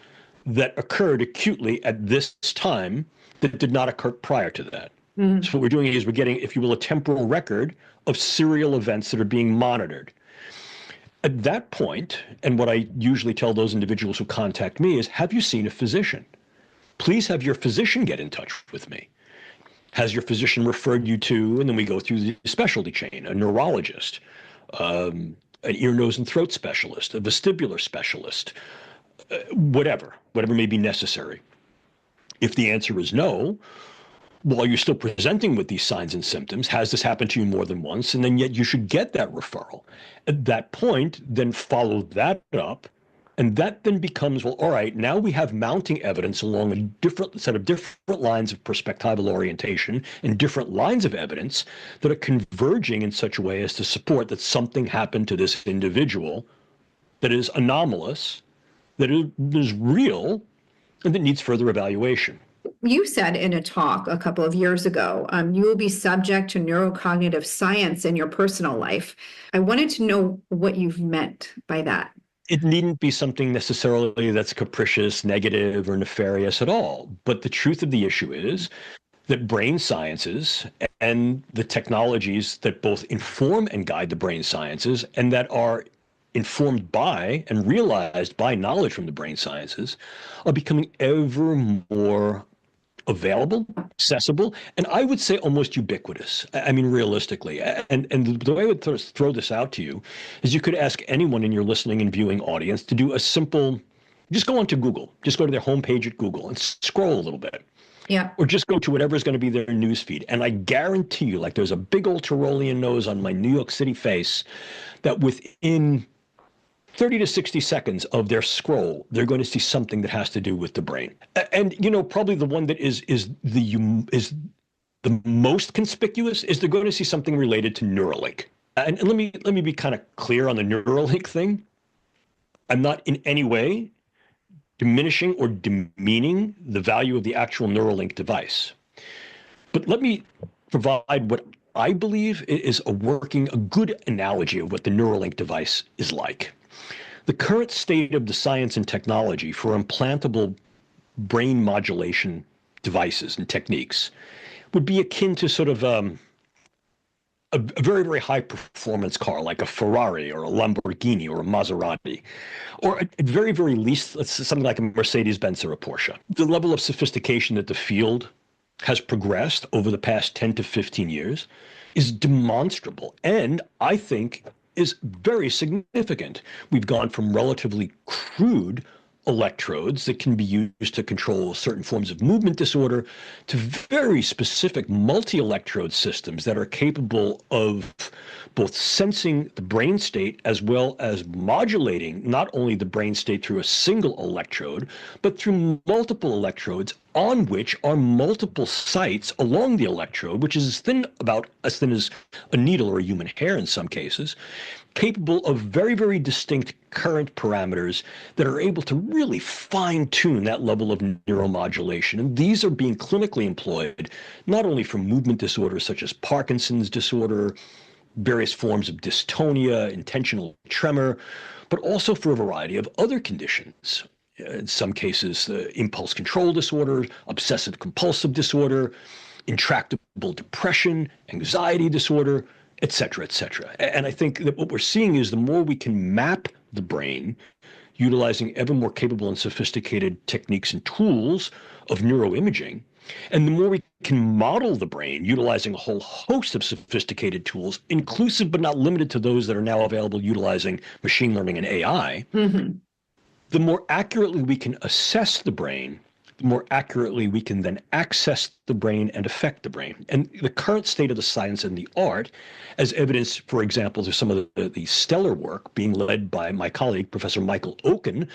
that occurred acutely at this time that did not occur prior to that. Mm-hmm. So what we're doing is we're getting, if you will, a temporal record of serial events that are being monitored. At that point, and what I usually tell those individuals who contact me is, have you seen a physician? Please have your physician get in touch with me. Has your physician referred you to, and then we go through the specialty chain, a neurologist, an ear, nose, and throat specialist, a vestibular specialist, whatever may be necessary. If the answer is no, while you're still presenting with these signs and symptoms, has this happened to you more than once? And then yet you should get that referral. At that point, then follow that up. And that then becomes, well, all right, now we have mounting evidence along a different set of different lines of perspectival orientation and different lines of evidence that are converging in such a way as to support that something happened to this individual that is anomalous, that is real, and that needs further evaluation. You said in a talk a couple of years ago, you will be subject to neurocognitive science in your personal life. I wanted to know what you've meant by that. It needn't be something necessarily that's capricious, negative, or nefarious at all. But the truth of the issue is that brain sciences and the technologies that both inform and guide the brain sciences and that are informed by and realized by knowledge from the brain sciences are becoming ever more available, accessible, and I would say almost ubiquitous. I mean, realistically. And the way I would throw this out to you is you could ask anyone in your listening and viewing audience to do a simple, just go onto Google, just go to their homepage at Google and scroll a little bit. Yeah. Or just go to whatever is going to be their news feed. And I guarantee you, like there's a big old Tyrolean nose on my New York City face, that within 30 to 60 seconds of their scroll, they're going to see something that has to do with the brain. And, you know, probably the one that is the most conspicuous is they're going to see something related to Neuralink. And let me be kind of clear on the Neuralink thing. I'm not in any way diminishing or demeaning the value of the actual Neuralink device. But let me provide what I believe is a good analogy of what the Neuralink device is like. The current state of the science and technology for implantable brain modulation devices and techniques would be akin to sort of a very, very high performance car like a Ferrari or a Lamborghini or a Maserati, or at very, very least, something like a Mercedes-Benz or a Porsche. The level of sophistication that the field has progressed over the past 10 to 15 years is demonstrable, and I think is very significant. We've gone from relatively crude electrodes that can be used to control certain forms of movement disorder to very specific multi-electrode systems that are capable of both sensing the brain state as well as modulating not only the brain state through a single electrode, but through multiple electrodes on which are multiple sites along the electrode, which is about as thin as a needle or a human hair in some cases, capable of very, very distinct current parameters that are able to really fine-tune that level of neuromodulation. And these are being clinically employed not only for movement disorders such as Parkinson's disorder, various forms of dystonia, intentional tremor, but also for a variety of other conditions. In some cases, impulse control disorder, obsessive compulsive disorder, intractable depression, anxiety disorder, et cetera, et cetera. And I think that what we're seeing is the more we can map the brain utilizing ever more capable and sophisticated techniques and tools of neuroimaging, and the more we can model the brain utilizing a whole host of sophisticated tools, inclusive but not limited to those that are now available utilizing machine learning and AI, the more accurately we can assess the brain the more accurately we can then access the brain and affect the brain. And the current state of the science and the art, as evidenced, for example, to some of the stellar work being led by my colleague, Professor Michael Oken,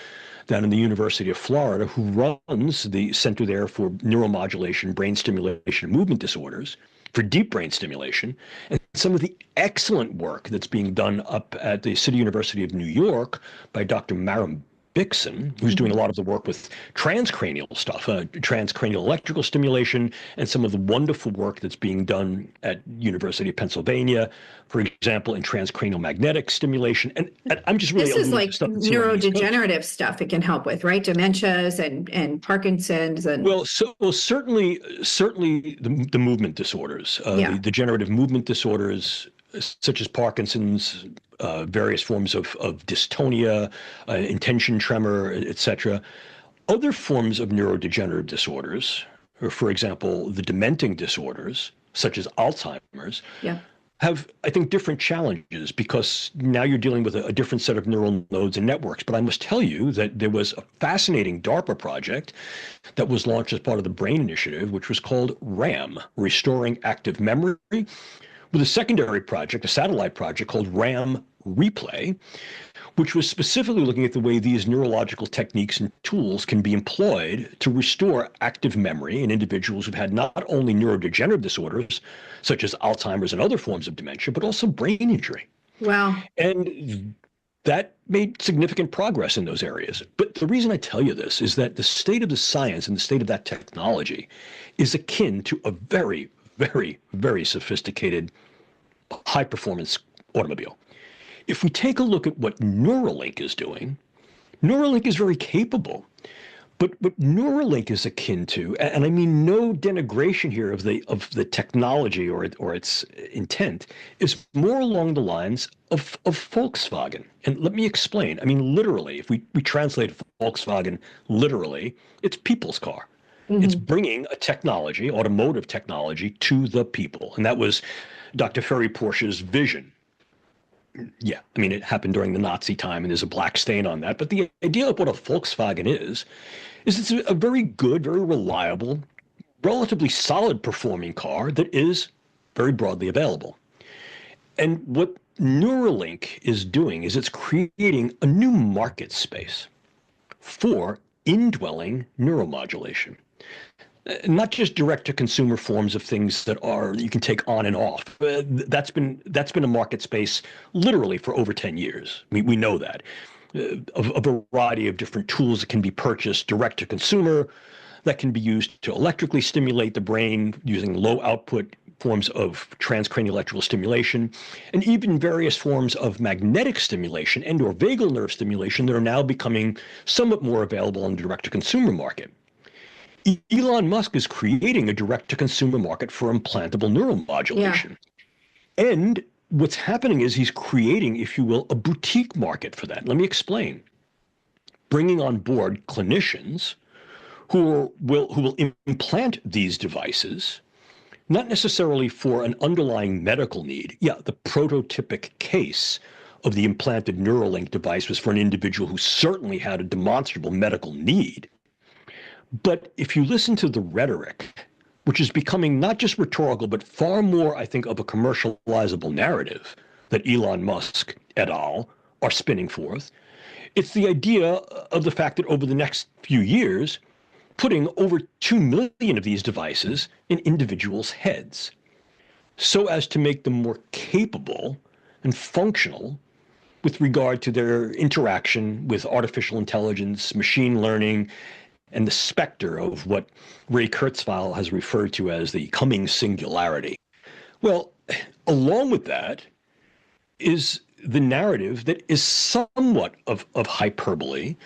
down in the University of Florida, who runs the Center there for Neuromodulation, Brain Stimulation, and Movement Disorders, for deep brain stimulation, and some of the excellent work that's being done up at the City University of New York by Dr. Maram Bixen, who's doing a lot of the work with transcranial stuff, transcranial electrical stimulation, and some of the wonderful work that's being done at University of Pennsylvania, for example, in transcranial magnetic stimulation. And I'm just really— This is like neurodegenerative stuff it can help with, right? Dementias and Parkinson's and— Well, certainly the movement disorders, the degenerative movement disorders, such as Parkinson's, various forms of dystonia, intention tremor, etc. Other forms of neurodegenerative disorders, or for example, the dementing disorders, such as Alzheimer's, have, I think, different challenges because now you're dealing with a different set of neural nodes and networks. But I must tell you that there was a fascinating DARPA project that was launched as part of the BRAIN Initiative, which was called RAM, Restoring Active Memory, with a secondary project, a satellite project called RAM Replay, which was specifically looking at the way these neurological techniques and tools can be employed to restore active memory in individuals who've had not only neurodegenerative disorders, such as Alzheimer's and other forms of dementia, but also brain injury. Wow. And that made significant progress in those areas. But the reason I tell you this is that the state of the science and the state of that technology is akin to a very, very, very sophisticated high-performance automobile. If we take a look at what Neuralink is doing, Neuralink is very capable. But what Neuralink is akin to, and I mean no denigration here of the technology or its intent, is more along the lines of Volkswagen. And let me explain. I mean, literally, if we translate Volkswagen literally, it's people's car. It's bringing a technology, automotive technology, to the people. And that was Dr. Ferry Porsche's vision. Yeah, I mean, it happened during the Nazi time, and there's a black stain on that. But the idea of what a Volkswagen is it's a very good, very reliable, relatively solid performing car that is very broadly available. And what Neuralink is doing is it's creating a new market space for indwelling neuromodulation. Not just direct-to-consumer forms of things that you can take on and off. That's been a market space literally for over 10 years. We know that. A variety of different tools that can be purchased direct-to-consumer that can be used to electrically stimulate the brain using low-output forms of transcranial electrical stimulation, and even various forms of magnetic stimulation and or vagal nerve stimulation that are now becoming somewhat more available on the direct-to-consumer market. Elon Musk is creating a direct-to-consumer market for implantable neuromodulation. Yeah. And what's happening is he's creating, if you will, a boutique market for that. Let me explain. Bringing on board clinicians who will implant these devices, not necessarily for an underlying medical need. Yeah, the prototypic case of the implanted Neuralink device was for an individual who certainly had a demonstrable medical need. But if you listen to the rhetoric, which is becoming not just rhetorical, but far more, I think, of a commercializable narrative that Elon Musk et al. Are spinning forth, it's the idea of the fact that over the next few years, putting over 2 million of these devices in individuals' heads so as to make them more capable and functional with regard to their interaction with artificial intelligence, machine learning, and the specter of what Ray Kurzweil has referred to as the coming singularity. Well, along with that is the narrative that is somewhat of hyperbole,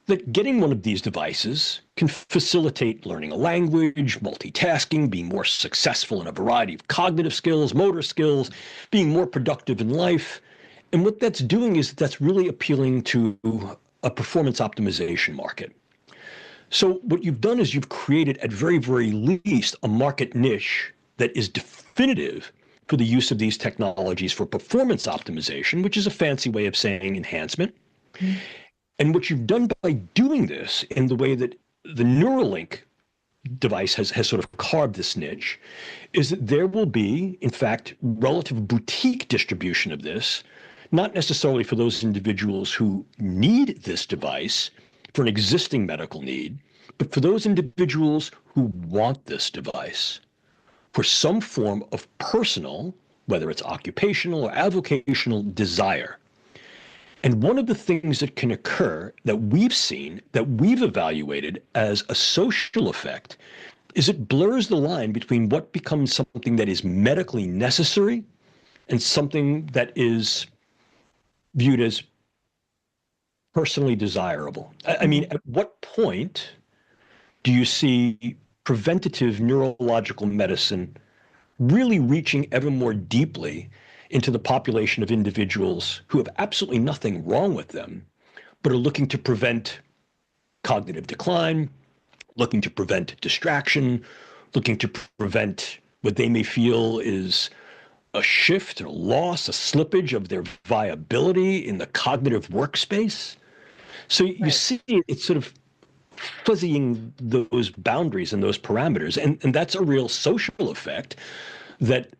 that getting one of these devices can facilitate learning a language, multitasking, being more successful in a variety of cognitive skills, motor skills, being more productive in life. And what that's doing is that's really appealing to a performance optimization market. So what you've done is you've created, at very, very least, a market niche that is definitive for the use of these technologies for performance optimization, which is a fancy way of saying enhancement. Mm-hmm. And what you've done by doing this in the way that the Neuralink device has sort of carved this niche is that there will be, in fact, relative boutique distribution of this, not necessarily for those individuals who need this device for an existing medical need, but for those individuals who want this device for some form of personal, whether it's occupational or avocational desire. And one of the things that can occur that we've seen, that we've evaluated as a social effect, is it blurs the line between what becomes something that is medically necessary and something that is viewed as personally desirable. I mean, at what point do you see preventative neurological medicine really reaching ever more deeply into the population of individuals who have absolutely nothing wrong with them, but are looking to prevent cognitive decline, looking to prevent distraction, looking to prevent what they may feel is a shift, a loss, a slippage of their viability in the cognitive workspace? So you see it's sort of fuzzying those boundaries and those parameters. And that's a real social effect that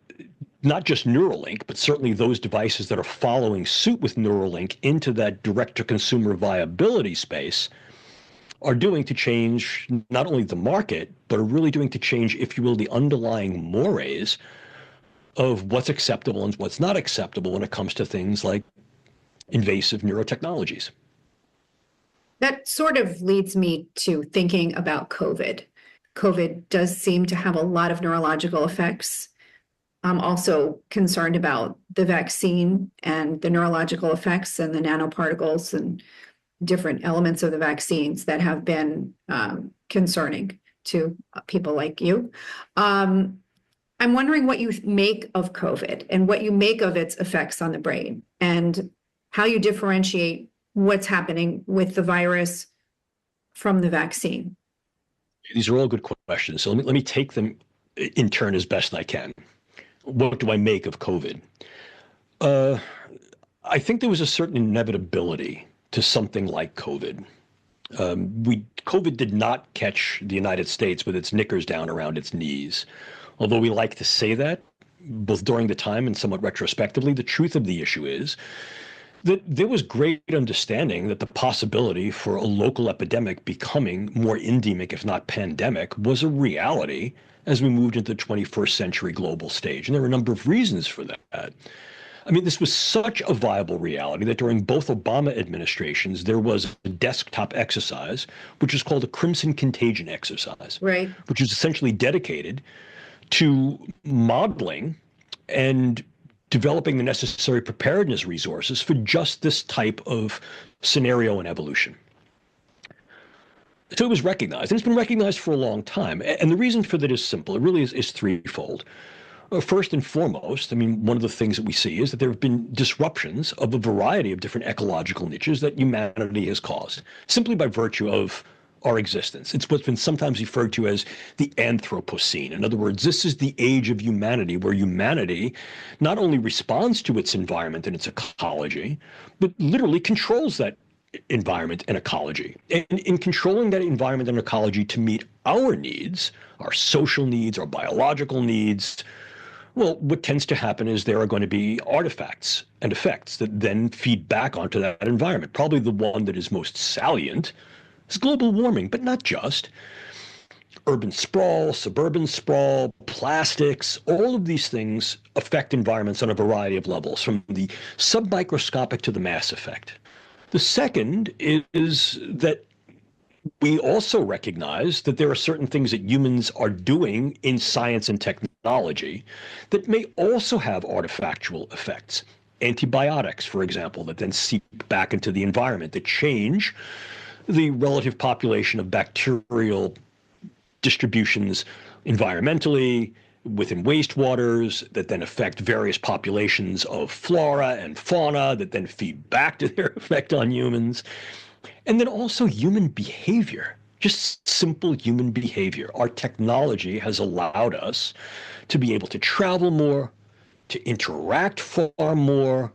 not just Neuralink, but certainly those devices that are following suit with Neuralink into that direct-to-consumer viability space are doing to change not only the market, but are really doing to change, if you will, the underlying mores of what's acceptable and what's not acceptable when it comes to things like invasive neurotechnologies. That sort of leads me to thinking about COVID. COVID does seem to have a lot of neurological effects. I'm also concerned about the vaccine and the neurological effects and the nanoparticles and different elements of the vaccines that have been concerning to people like you. I'm wondering what you make of COVID and what you make of its effects on the brain and how you differentiate what's happening with the virus from the vaccine. These are all good questions. So let me take them in turn as best I can. What do I make of COVID? I think there was a certain inevitability to something like COVID. COVID did not catch the United States with its knickers down around its knees. Although we like to say that, both during the time and somewhat retrospectively, the truth of the issue is that there was great understanding that the possibility for a local epidemic becoming more endemic, if not pandemic, was a reality as we moved into the 21st century global stage. And there were a number of reasons for that. I mean, this was such a viable reality that during both Obama administrations, there was a desktop exercise, which is called a Crimson Contagion exercise, right, which is essentially dedicated to modeling and developing the necessary preparedness resources for just this type of scenario and evolution. So it was recognized, and it's been recognized for a long time. And the reason for that is simple. It really is threefold. First and foremost, I mean, one of the things that we see is that there have been disruptions of a variety of different ecological niches that humanity has caused, simply by virtue of our existence. It's what's been sometimes referred to as the Anthropocene. In other words, this is the age of humanity where humanity not only responds to its environment and its ecology, but literally controls that environment and ecology. And in controlling that environment and ecology to meet our needs, our social needs, our biological needs, well, what tends to happen is there are going to be artifacts and effects that then feed back onto that environment. Probably the one that is most salient is global warming, but not just. Urban sprawl, suburban sprawl, plastics, all of these things affect environments on a variety of levels, from the submicroscopic to the mass effect. The second is that we also recognize that there are certain things that humans are doing in science and technology that may also have artifactual effects. Antibiotics, for example, that then seep back into the environment, that change the relative population of bacterial distributions environmentally, within wastewaters, that then affect various populations of flora and fauna, that then feed back to their effect on humans. And then also human behavior, just simple human behavior. Our technology has allowed us to be able to travel more, to interact far more,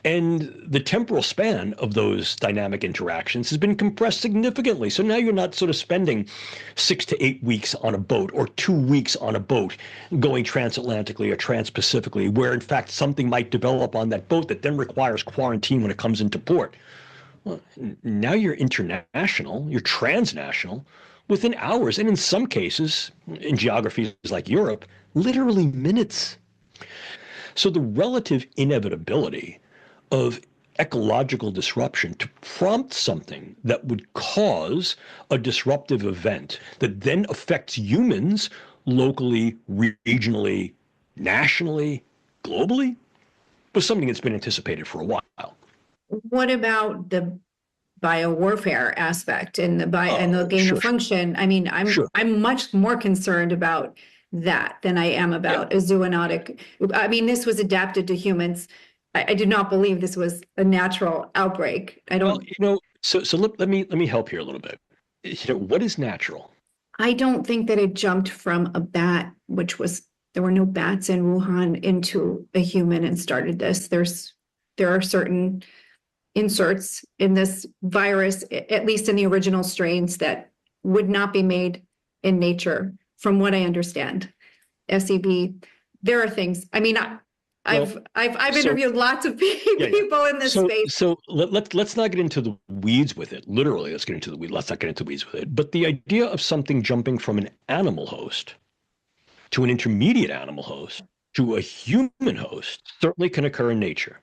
And the temporal span of those dynamic interactions has been compressed significantly. So now you're not sort of spending 6 to 8 weeks on a boat or 2 weeks on a boat going transatlantically or transpacifically, where in fact something might develop on that boat that then requires quarantine when it comes into port. Well, now you're international, you're transnational within hours, and in some cases, in geographies like Europe, literally minutes. So the relative inevitability of ecological disruption to prompt something that would cause a disruptive event that then affects humans locally, regionally, nationally, globally, was something that's been anticipated for a while. What about the biowarfare aspect and the gain Sure, of function? I mean, I'm much more concerned about that than I am about a zoonotic. I mean, this was adapted to humans. I do not believe this was a natural outbreak. I don't. So let me help here a little bit. What is natural? I don't think that it jumped from a bat, there were no bats in Wuhan, into a human and started this. There are certain inserts in this virus, at least in the original strains, that would not be made in nature, from what I understand. SEB, there are things. I mean, I've interviewed lots of people in this space. So let's not get into the weeds with it. Literally, let's get into the weeds. Let's not get into the weeds with it. But the idea of something jumping from an animal host to an intermediate animal host to a human host certainly can occur in nature.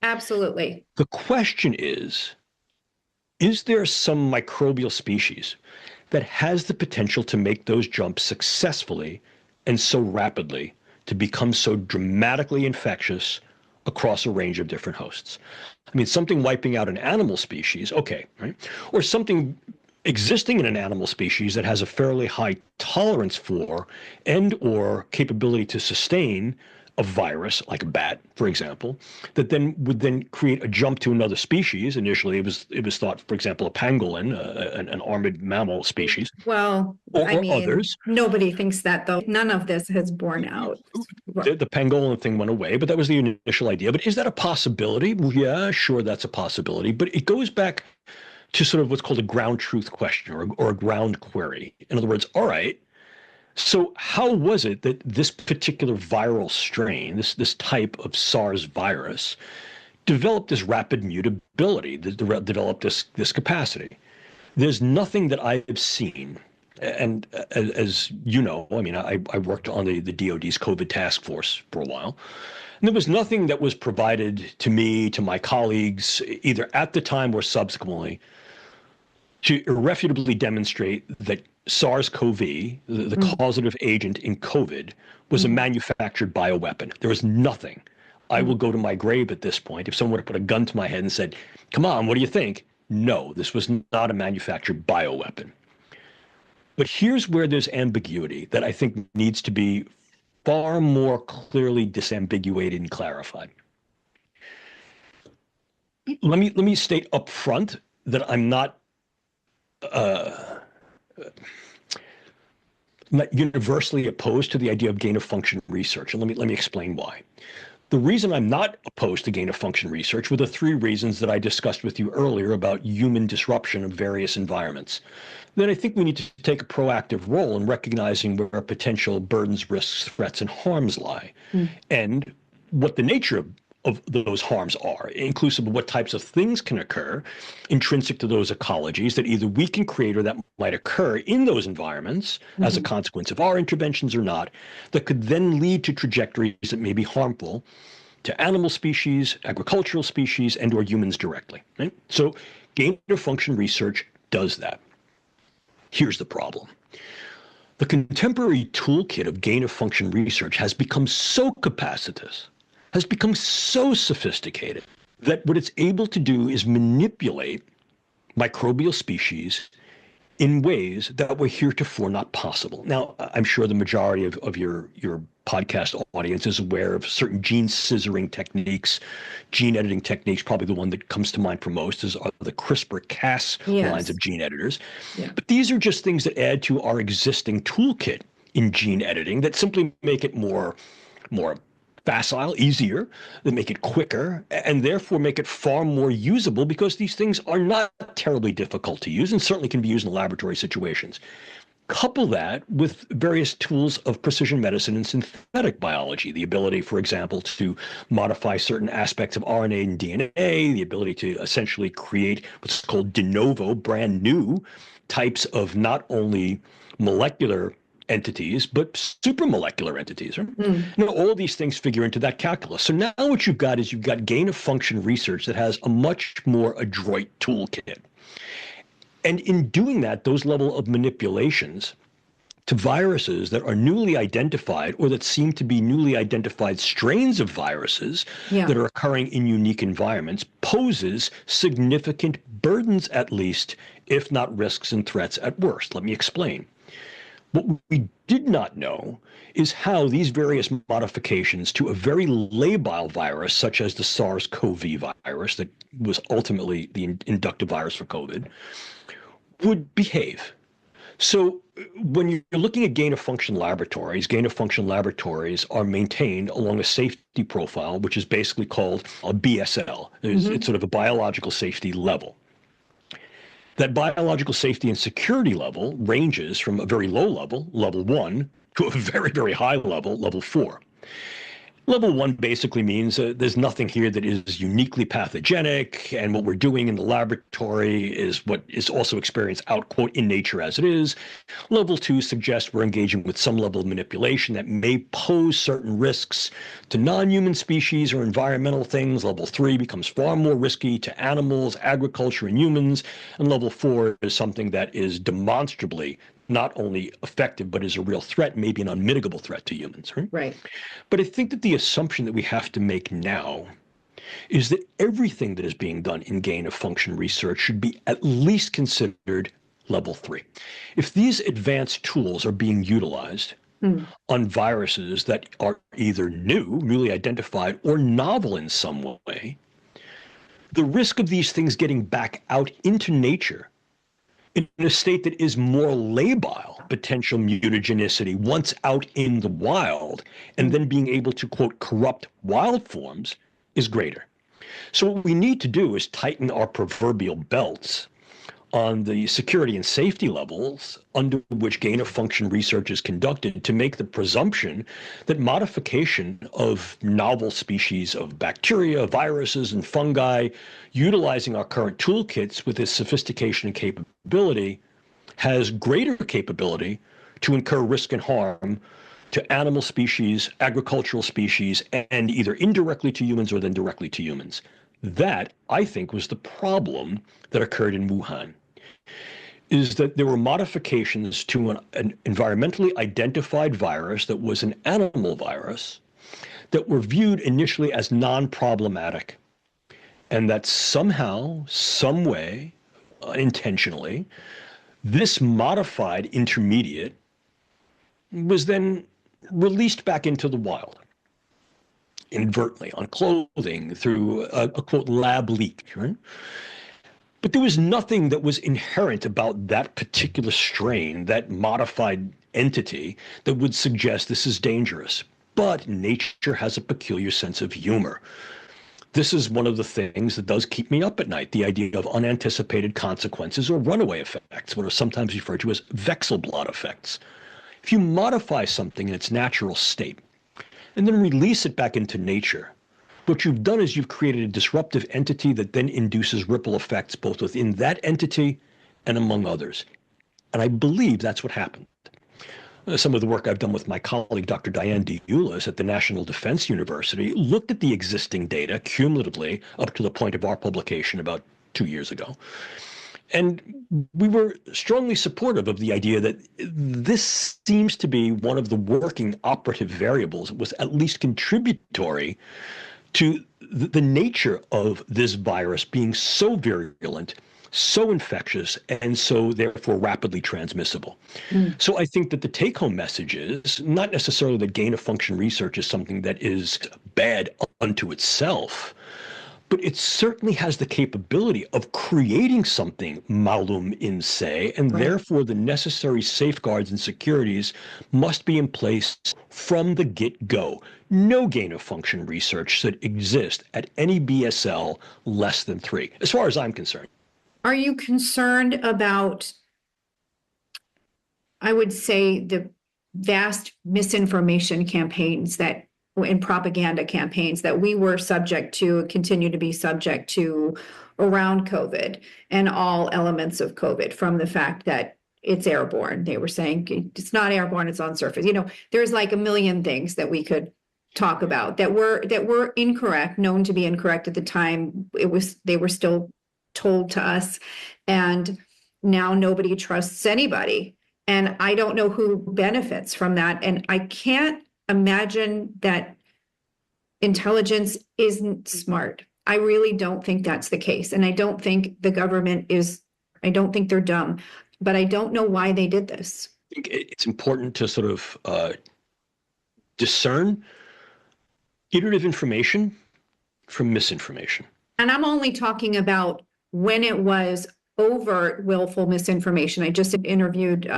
Absolutely. The question is there some microbial species that has the potential to make those jumps successfully and so rapidly to become so dramatically infectious across a range of different hosts? I mean, something wiping out an animal species, okay, right? Or something existing in an animal species that has a fairly high tolerance for and or capability to sustain a virus, like a bat, for example, that then would create a jump to another species. Initially, it was thought, for example, a pangolin, an armored mammal species. Well, or others. Nobody thinks that, though. None of this has borne out. The pangolin thing went away, but that was the initial idea. But is that a possibility? Well, yeah, sure, that's a possibility. But it goes back to sort of what's called a ground truth question or a ground query. In other words, all right, so how was it that this particular viral strain, this type of SARS virus, developed this rapid mutability, developed this capacity? There's nothing that I've seen, and as you know, I mean, I worked on the DoD's COVID task force for a while, and there was nothing that was provided to me, to my colleagues, either at the time or subsequently, to irrefutably demonstrate that SARS-CoV, the causative agent in COVID, was a manufactured bioweapon. There was nothing. I will go to my grave at this point. If someone were to put a gun to my head and said, come on, what do you think? No, this was not a manufactured bioweapon. But here's where there's ambiguity that I think needs to be far more clearly disambiguated and clarified. Let me state up front that I'm not universally opposed to the idea of gain of function research. And let me explain why. The reason I'm not opposed to gain of function research were the three reasons that I discussed with you earlier about human disruption of various environments. Then I think we need to take a proactive role in recognizing where potential burdens, risks, threats, and harms lie, and what the nature of those harms are, inclusive of what types of things can occur intrinsic to those ecologies that either we can create or that might occur in those environments as a consequence of our interventions or not, that could then lead to trajectories that may be harmful to animal species, agricultural species, and or humans directly. Right? So gain of function research does that. Here's the problem. The contemporary toolkit of gain of function research has become so capacitous, has become so sophisticated, that what it's able to do is manipulate microbial species in ways that were heretofore not possible. Now, I'm sure the majority of your podcast audience is aware of certain gene scissoring techniques, gene editing techniques. Probably the one that comes to mind for most are the CRISPR-Cas lines of gene editors. Yeah. But these are just things that add to our existing toolkit in gene editing that simply make it more facile, easier, that make it quicker, and therefore make it far more usable because these things are not terribly difficult to use and certainly can be used in laboratory situations. Couple that with various tools of precision medicine and synthetic biology, the ability, for example, to modify certain aspects of RNA and DNA, the ability to essentially create what's called de novo, brand new types of not only molecular entities, but supramolecular entities. Right? All of these things figure into that calculus. So now what you've got is you've got gain of function research that has a much more adroit toolkit. And in doing that, those level of manipulations to viruses that are newly identified or that seem to be newly identified strains of viruses that are occurring in unique environments poses significant burdens, at least, if not risks and threats at worst. Let me explain. What we did not know is how these various modifications to a very labile virus, such as the SARS-CoV virus that was ultimately the inductive virus for COVID, would behave. So when you're looking at gain-of-function laboratories are maintained along a safety profile, which is basically called a BSL. It's sort of a biological safety level. That biological safety and security level ranges from a very low level, level 1, to a very, very high level, level 4. Level 1 basically means there's nothing here that is uniquely pathogenic, and what we're doing in the laboratory is what is also experienced out, quote, in nature as it is. Level 2 suggests we're engaging with some level of manipulation that may pose certain risks to non-human species or environmental things. Level 3 becomes far more risky to animals, agriculture, and humans. And level 4 is something that is demonstrably not only effective, but is a real threat, maybe an unmitigable threat to humans. Right. But I think that the assumption that we have to make now is that everything that is being done in gain-of-function research should be at least considered level 3. If these advanced tools are being utilized on viruses that are either newly identified, or novel in some way, the risk of these things getting back out into nature in a state that is more labile, potential mutagenicity once out in the wild, and then being able to, quote, corrupt wild forms is greater. So what we need to do is tighten our proverbial belts on the security and safety levels under which gain-of-function research is conducted to make the presumption that modification of novel species of bacteria, viruses, and fungi, utilizing our current toolkits with this sophistication and capability, has greater capability to incur risk and harm to animal species, agricultural species, and either indirectly to humans or then directly to humans. That, I think, was the problem that occurred in Wuhan. Is that there were modifications to an environmentally identified virus that was an animal virus that were viewed initially as non-problematic, and that somehow, some way, intentionally, this modified intermediate was then released back into the wild, inadvertently, on clothing, through a quote, lab leak, right? But there was nothing that was inherent about that particular strain, that modified entity, that would suggest this is dangerous. But nature has a peculiar sense of humor. This is one of the things that does keep me up at night, the idea of unanticipated consequences or runaway effects, what are sometimes referred to as Vexelblad effects. If you modify something in its natural state and then release it back into nature, what you've done is you've created a disruptive entity that then induces ripple effects both within that entity and among others. And I believe that's what happened. Some of the work I've done with my colleague, Dr. Diane DeEulis at the National Defense University, looked at the existing data cumulatively up to the point of our publication about 2 years ago. And we were strongly supportive of the idea that this seems to be one of the working operative variables that was at least contributory to the nature of this virus being so virulent, so infectious, and so therefore rapidly transmissible. So I think that the take-home message is not necessarily that gain-of-function research is something that is bad unto itself, but it certainly has the capability of creating something malum in se, and Right. therefore the necessary safeguards and securities must be in place from the get-go. No gain-of-function research should exist at any BSL less than 3, as far as I'm concerned. Are you concerned about, I would say, the vast misinformation campaigns that and propaganda campaigns that we were subject to, continue to be subject to around COVID and all elements of COVID, from the fact that it's airborne? They were saying it's not airborne, it's on surface. There's like a million things that we could talk about that were incorrect, known to be incorrect at the time. They were still told to us, and now nobody trusts anybody. And I don't know who benefits from that. And I can't imagine that intelligence isn't smart. I really don't think that's the case. And I don't think the government I don't think they're dumb, but I don't know why they did this. I think it's important to sort of discern iterative information from misinformation. And I'm only talking about when it was overt, willful misinformation. I just interviewed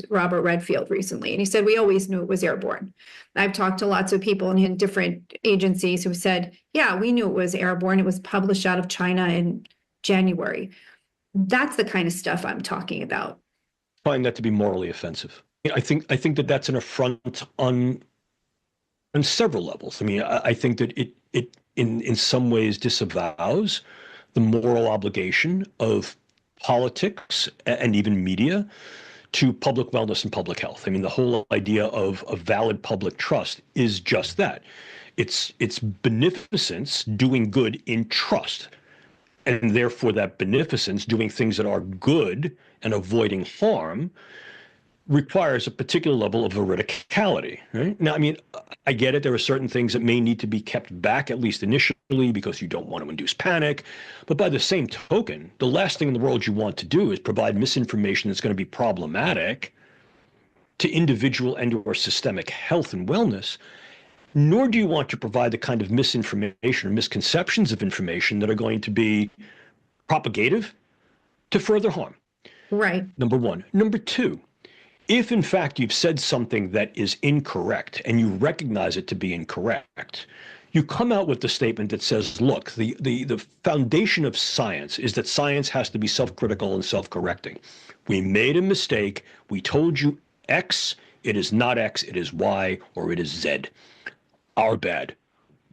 Robert Redfield recently, and he said, we always knew it was airborne. I've talked to lots of people in different agencies who said, yeah, we knew it was airborne. It was published out of China in January. That's the kind of stuff I'm talking about. I find that to be morally offensive. I think that that's an affront on several levels. I mean, I think that it in some ways disavows the moral obligation of politics and even media to public wellness and public health. I mean, the whole idea of a valid public trust is just that. It's beneficence doing good in trust. And therefore that beneficence, doing things that are good and avoiding harm, requires a particular level of veridicality, right? Now, I mean, I get it. There are certain things that may need to be kept back, at least initially, because you don't want to induce panic. But by the same token, the last thing in the world you want to do is provide misinformation that's going to be problematic to individual and or systemic health and wellness, nor do you want to provide the kind of misinformation or misconceptions of information that are going to be propagative to further harm. Right. Number one. Number two, if in fact you've said something that is incorrect and you recognize it to be incorrect, you come out with the statement that says, look, the foundation of science is that science has to be self-critical and self-correcting. We made a mistake. We told you X, it is not X, it is Y, or it is Z. Our bad.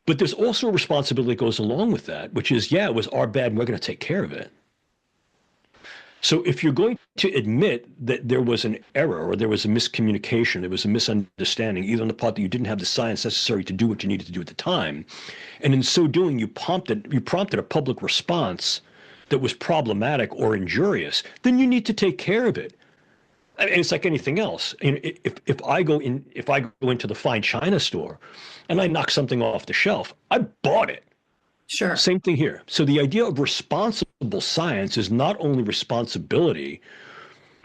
But there's also a responsibility that goes along with that, which is, yeah, it was our bad and we're going to take care of it. So if you're going to admit that there was an error or there was a miscommunication, there was a misunderstanding, either on the part that you didn't have the science necessary to do what you needed to do at the time, and in so doing you prompted a public response that was problematic or injurious, then you need to take care of it. And it's like anything else. If I go into the fine china store and I knock something off the shelf, I bought it. Sure. Same thing here. So the idea of responsible science is not only responsibility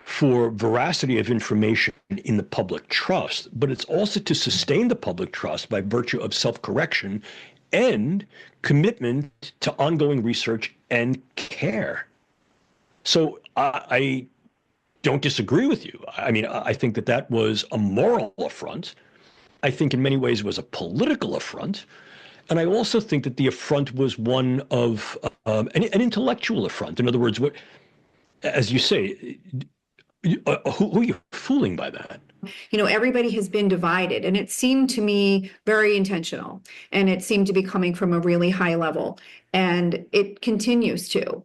for veracity of information in the public trust, but it's also to sustain the public trust by virtue of self-correction and commitment to ongoing research and care. So I don't disagree with you. I mean, I think that was a moral affront. I think in many ways it was a political affront. And I also think that the affront was one of an intellectual affront. In other words, what, as you say, who are you fooling by that? Everybody has been divided, and it seemed to me very intentional, and it seemed to be coming from a really high level, and it continues to.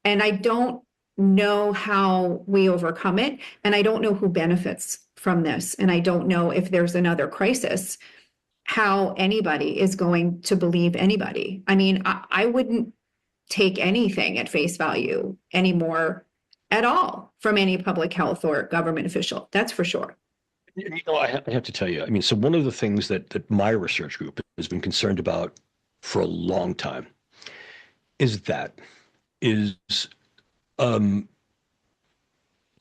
And I don't know how we overcome it, and I don't know who benefits from this, and I don't know if there's another crisis, how anybody is going to believe anybody. I mean, I wouldn't take anything at face value anymore at all from any public health or government official. That's for sure. I have to tell you, I mean, so one of the things that my research group has been concerned about for a long time is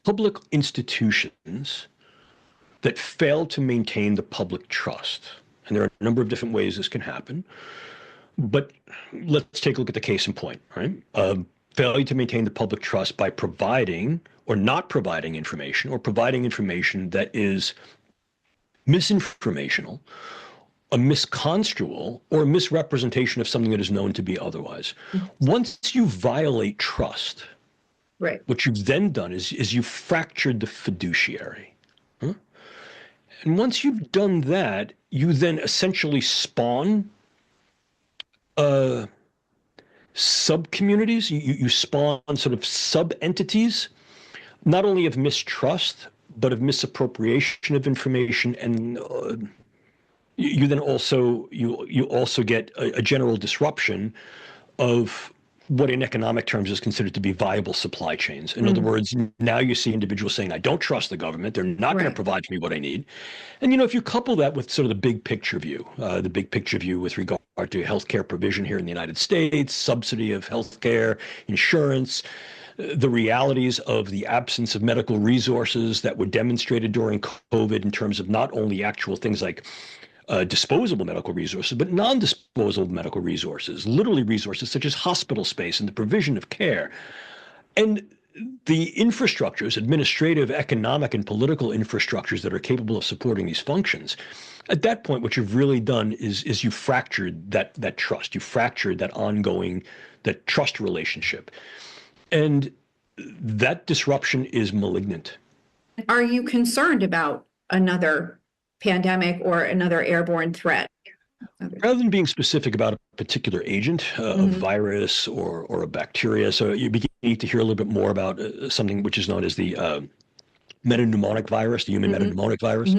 public institutions that fail to maintain the public trust. And there are a number of different ways this can happen, But let's take a look at the case in point, right? Failure to maintain the public trust by providing or not providing information, or providing information that is misinformational, a misconstrual, or a misrepresentation of something that is known to be otherwise. Once you violate trust, Right. what you've then done is you've fractured the fiduciary. Huh? And once you've done that, you then essentially spawn sub-communities. You spawn sort of sub-entities, not only of mistrust, but of misappropriation of information. And you then also you also get a general disruption of what in economic terms is considered to be viable supply chains. In other words, now you see individuals saying, I don't trust the government. They're not going to provide for me what I need. And, if you couple that with sort of the big picture view with regard to healthcare provision here in the United States, subsidy of healthcare, insurance, the realities of the absence of medical resources that were demonstrated during COVID in terms of not only actual things like disposable medical resources, but non-disposable medical resources, literally resources such as hospital space and the provision of care. And the infrastructures, administrative, economic, and political infrastructures that are capable of supporting these functions, at that point, what you've really done is you fractured that trust. You fractured that trust relationship. And that disruption is malignant. Are you concerned about another pandemic or another airborne threat? Rather than being specific about a particular agent, a virus or a bacteria, so you begin to hear a little bit more about something which is known as the metapneumonic virus, the human metapneumonic virus,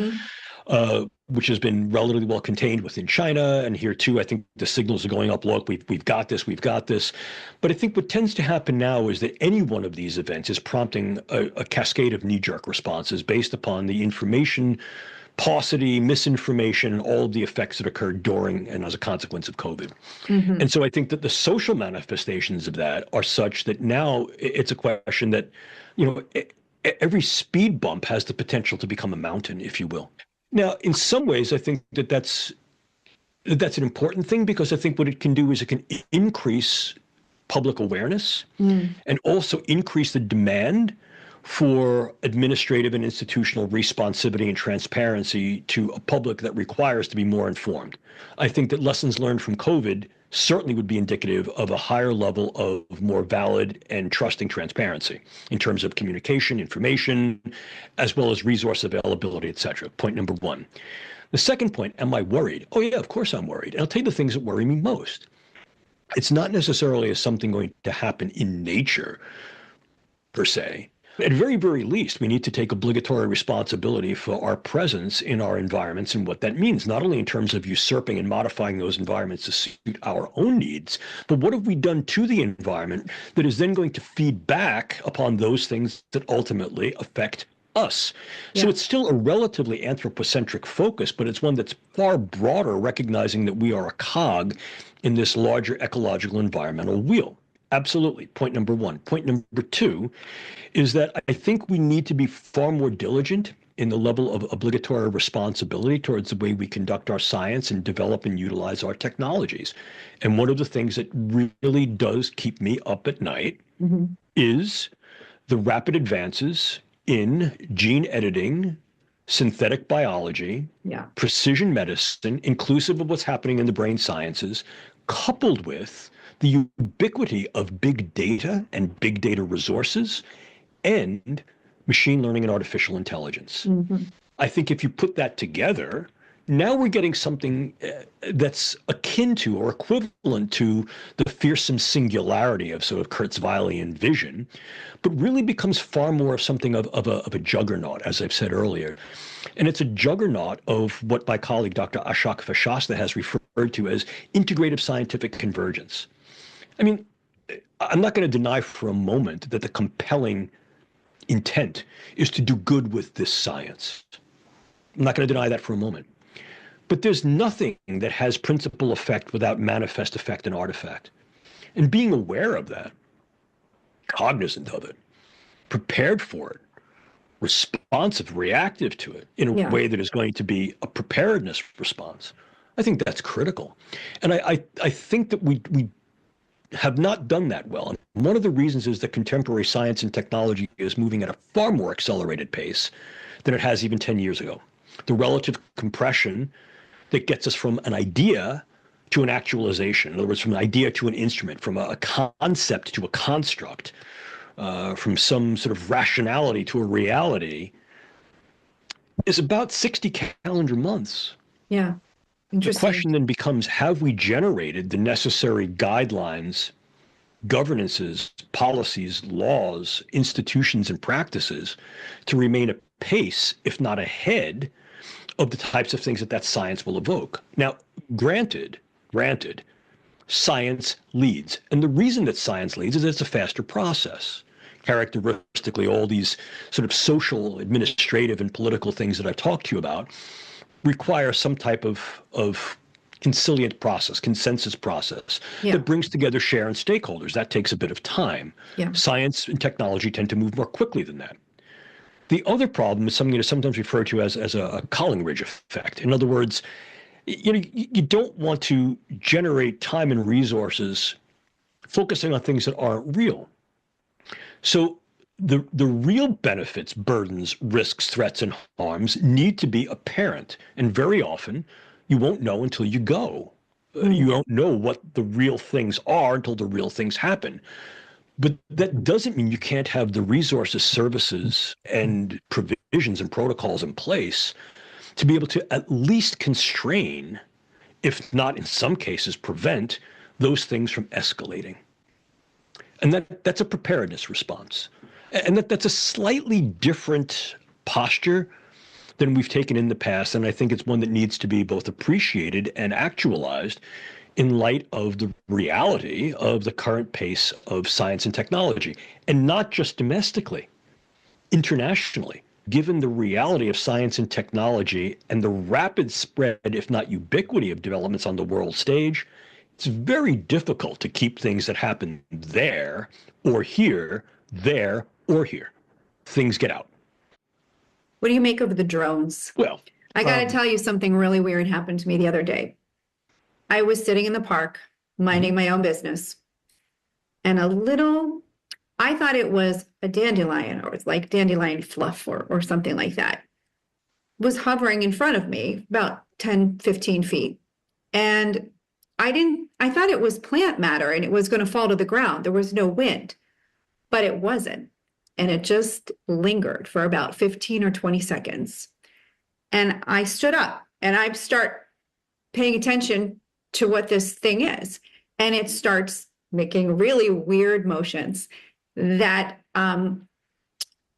which has been relatively well contained within China. And here too, I think the signals are going up. Look, we've got this. But I think what tends to happen now is that any one of these events is prompting a cascade of knee-jerk responses based upon the information paucity, misinformation, and all of the effects that occurred during and as a consequence of COVID. And so I think that the social manifestations of that are such that now it's a question that, every speed bump has the potential to become a mountain, if you will. Now, in some ways, I think that's an important thing, because I think what it can do is it can increase public awareness and also increase the demand for administrative and institutional responsivity and transparency to a public that requires to be more informed. I think that lessons learned from COVID certainly would be indicative of a higher level of more valid and trusting transparency in terms of communication, information, as well as resource availability, et cetera. Point number one. The second point, am I worried? Oh yeah, of course I'm worried. And I'll tell you the things that worry me most. It's not necessarily as something going to happen in nature, per se. At very, very least, we need to take obligatory responsibility for our presence in our environments and what that means, not only in terms of usurping and modifying those environments to suit our own needs, but what have we done to the environment that is then going to feed back upon those things that ultimately affect us. Yeah. So it's still a relatively anthropocentric focus, but it's one that's far broader, recognizing that we are a cog in this larger ecological environmental wheel. Absolutely. Point number one. Point number two is that I think we need to be far more diligent in the level of obligatory responsibility towards the way we conduct our science and develop and utilize our technologies. And one of the things that really does keep me up at night is the rapid advances in gene editing, synthetic biology, precision medicine, inclusive of what's happening in the brain sciences, coupled with the ubiquity of big data and big data resources and machine learning and artificial intelligence. I think if you put that together, now we're getting something that's akin to or equivalent to the fearsome singularity of sort of Kurzweilian vision, but really becomes far more of something of a juggernaut, as I've said earlier. And it's a juggernaut of what my colleague, Dr. Ashok Vashasta, has referred to as integrative scientific convergence. I mean, I'm not going to deny for a moment that the compelling intent is to do good with this science. I'm not going to deny that for a moment. But there's nothing that has principal effect without manifest effect and artifact. And being aware of that, cognizant of it, prepared for it, responsive, reactive to it in a way that is going to be a preparedness response, I think that's critical. And I think that we have not done that well. And one of the reasons is that contemporary science and technology is moving at a far more accelerated pace than it has even 10 years ago. The relative compression that gets us from an idea to an actualization, in other words, from an idea to an instrument, from a concept to a construct, from some sort of rationality to a reality, is about 60 calendar months. Yeah. The question then becomes, have we generated the necessary guidelines, governances, policies, laws, institutions, and practices to remain apace, if not ahead, of the types of things that science will evoke? Now, granted, science leads. And the reason that science leads is that it's a faster process. Characteristically, all these sort of social, administrative, and political things that I've talked to you about require some type of consilient process, consensus process that brings together share and stakeholders. That takes a bit of time. Yeah. Science and technology tend to move more quickly than that. The other problem is something that is sometimes referred to as a Collingridge effect. In other words, you don't want to generate time and resources focusing on things that aren't real. So the real benefits, burdens, risks, threats, and harms need to be apparent. And very often, you won't know until you go. You don't know what the real things are until the real things happen. But that doesn't mean you can't have the resources, services, and provisions and protocols in place to be able to at least constrain, if not in some cases prevent, those things from escalating. And that's a preparedness response. And that's a slightly different posture than we've taken in the past. And I think it's one that needs to be both appreciated and actualized in light of the reality of the current pace of science and technology. And not just domestically, internationally. Given the reality of science and technology and the rapid spread, if not ubiquity, of developments on the world stage, it's very difficult to keep things that happen there or here, there or here. Things get out. What do you make of the drones? Well, I got to tell you, something really weird happened to me the other day. I was sitting in the park, minding my own business, and I thought it was a dandelion, or it's like dandelion fluff or something like that, was hovering in front of me about 10, 15 feet. And I thought it was plant matter and it was going to fall to the ground. There was no wind, but it wasn't. And it just lingered for about 15 or 20 seconds. And I stood up and I start paying attention to what this thing is. And it starts making really weird motions that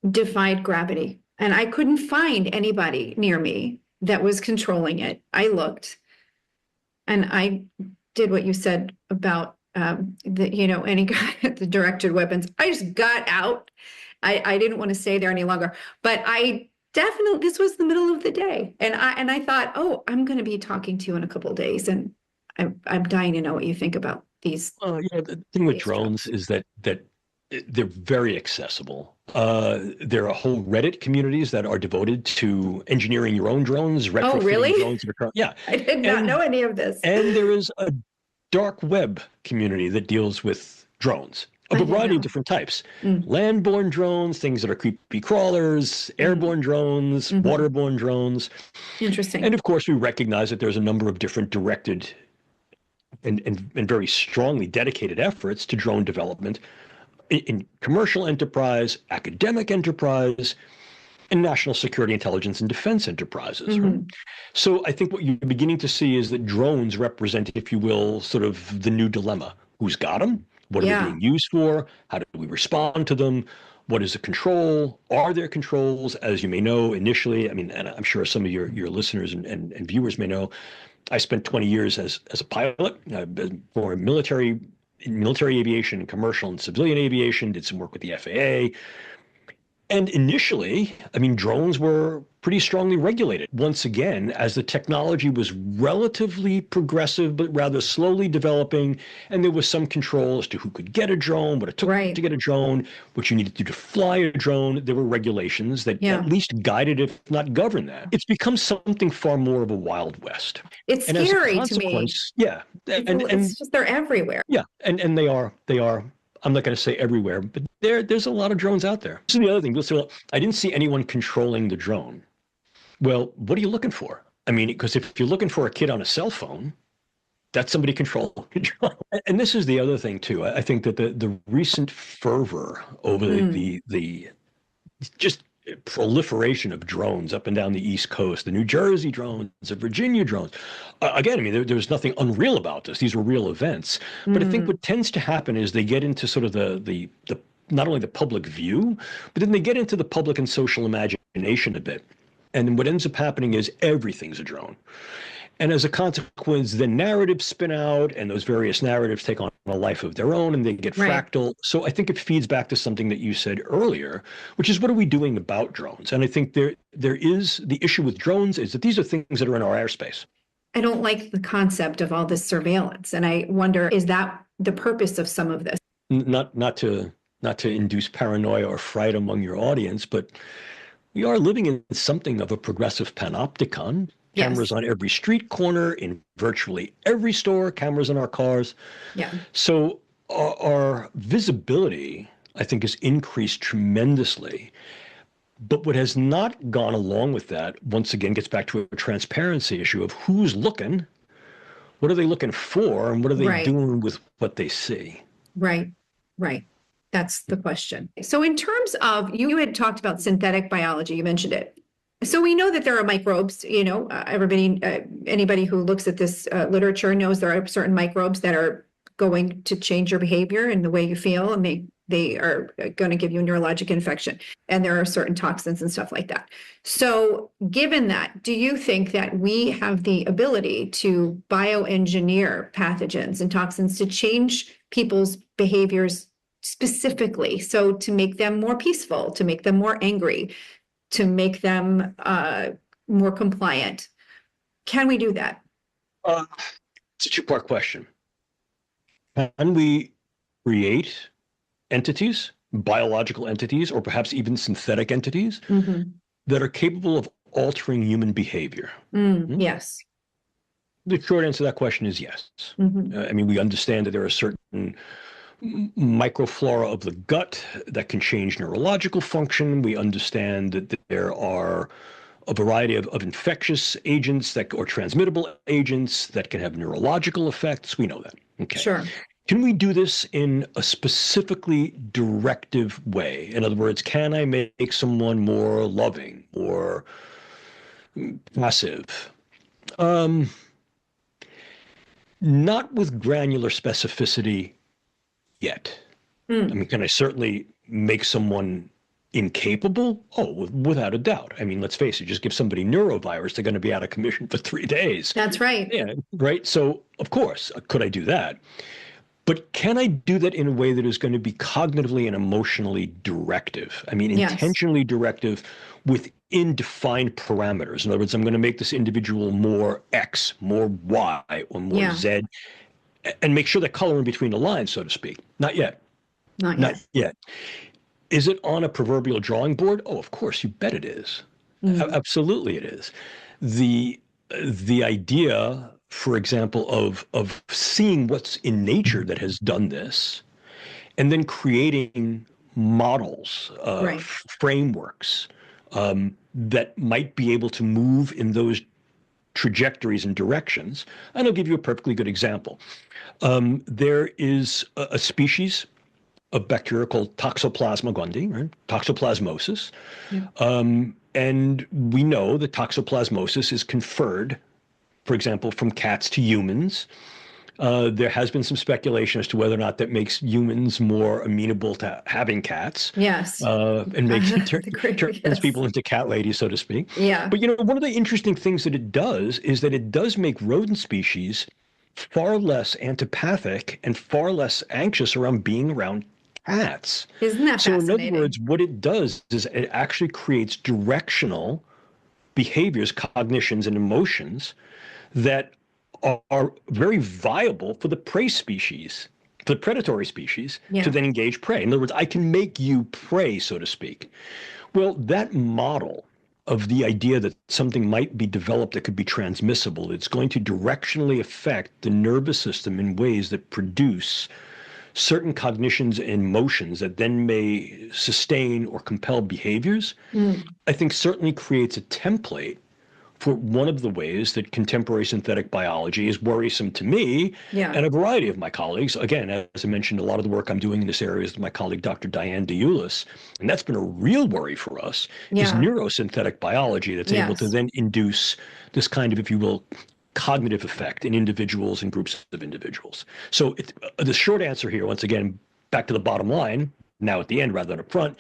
defied gravity. And I couldn't find anybody near me that was controlling it. I looked and I did what you said about the directed weapons. I just got out. I didn't want to stay there any longer, but this was the middle of the day. And I thought, oh, I'm going to be talking to you in a couple of days. And I'm dying to know what you think about these. The thing with drones is that they're very accessible. There are whole Reddit communities that are devoted to engineering your own drones. Oh, really? Drones that I did not know any of this. And there is a dark web community that deals with drones of a variety of different types. Landborne drones, things that are creepy crawlers, airborne drones, waterborne drones. Interesting. And of course, we recognize that there's a number of different directed and very strongly dedicated efforts to drone development in commercial enterprise, academic enterprise, and national security, intelligence, and defense enterprises. Right? So I think what you're beginning to see is that drones represent, if you will, sort of the new dilemma. Who's got them? What are they being used for? How do we respond to them? What is the control? Are there controls? As you may know, initially, and I'm sure some of your listeners and viewers may know, I spent 20 years as a pilot for military aviation, commercial and civilian aviation, did some work with the FAA. And initially, I mean, drones were pretty strongly regulated. Once again, as the technology was relatively progressive, but rather slowly developing, and there was some control as to who could get a drone, what it took Right. to get a drone, what you needed to do to fly a drone. There were regulations that Yeah. at least guided, if not governed that. It's become something far more of a Wild West. It's And as a scary to me. consequence, yeah, and It's just they're everywhere. yeah, and they are. I'm not going to say everywhere, but there's a lot of drones out there. This is the other thing. People say, well, I didn't see anyone controlling the drone. Well, what are you looking for? I mean, because if you're looking for a kid on a cell phone, that's somebody controlling the drone. And this is the other thing too. I think that the recent fervor over the just proliferation of drones up and down the East Coast, the New Jersey drones, the Virginia drones. Again, I mean, there's nothing unreal about this. These were real events. But I think what tends to happen is they get into sort of the not only the public view, but then they get into the public and social imagination a bit. And what ends up happening is everything's a drone. And as a consequence, the narratives spin out, and those various narratives take on a life of their own, and they get fractal. So I think it feeds back to something that you said earlier, which is, what are we doing about drones? And I think there is the issue with drones is that these are things that are in our airspace. I don't like the concept of all this surveillance, and I wonder, is that the purpose of some of this? Not to induce paranoia or fright among your audience, but we are living in something of a progressive panopticon. Cameras on every street corner, in virtually every store, cameras in our cars. Yeah. So our visibility, I think, has increased tremendously. But what has not gone along with that, once again, gets back to a transparency issue of who's looking, what are they looking for, and what are they doing with what they see? Right. That's the question. So in terms of, you had talked about synthetic biology, you mentioned it. So we know that there are microbes, anybody who looks at this literature knows there are certain microbes that are going to change your behavior and the way you feel, and they are going to give you a neurologic infection. And there are certain toxins and stuff like that. So given that, do you think that we have the ability to bioengineer pathogens and toxins to change people's behaviors specifically? So to make them more peaceful, to make them more angry, to make them more compliant. Can we do that? It's a two-part question. Can we create entities, biological entities, or perhaps even synthetic entities that are capable of altering human behavior? Yes. The short answer to that question is yes. I mean, we understand that there are certain microflora of the gut that can change neurological function. We understand that there are a variety of infectious agents or transmittable agents that can have neurological effects. We know that. Okay. Sure. Can we do this in a specifically directive way? In other words, can I make someone more loving or passive? Not with granular specificity yet. I mean, can I certainly make someone incapable? Oh, without a doubt. I mean, let's face it, just give somebody neurovirus, they're going to be out of commission for 3 days. That's right. Yeah, right. So, of course, could I do that? But can I do that in a way that is going to be cognitively and emotionally directive? I mean, intentionally directive within defined parameters. In other words, I'm going to make this individual more X, more Y, or more Z, and make sure that color in between the lines, so to speak. Not yet. Not yet. Is it on a proverbial drawing board? Oh, of course, you bet it is. Absolutely it is. The idea, for example, of seeing what's in nature that has done this, and then creating models, frameworks that might be able to move in those trajectories and directions. And I'll give you a perfectly good example. There is a species of bacteria called Toxoplasma gondii, right? Toxoplasmosis. And we know that toxoplasmosis is conferred, for example, from cats to humans. There has been some speculation as to whether or not that makes humans more amenable to having cats. Yes. And makes turns people into cat ladies, so to speak. Yeah. But, one of the interesting things that it does is that it does make rodent species far less antipathic and far less anxious around being around hats. Isn't that So in other fascinating? words, what it does is it actually creates directional behaviors, cognitions, and emotions that are very viable for the prey species, for the predatory species, to Yeah. then engage prey. In other words, I can make you prey, so to speak. Well, that model of the idea that something might be developed that could be transmissible, it's going to directionally affect the nervous system in ways that produce certain cognitions and motions that then may sustain or compel behaviors, Mm. I think certainly creates a template for one of the ways that contemporary synthetic biology is worrisome to me Yeah. and a variety of my colleagues. Again, as I mentioned, a lot of the work I'm doing in this area is with my colleague, Dr. Diane DeUlis, and that's been a real worry for us, is Yeah. neurosynthetic biology that's able to Yes. then induce this kind of, if you will, cognitive effect in individuals and groups of individuals. So the short answer here, once again, back to the bottom line, now at the end rather than up front,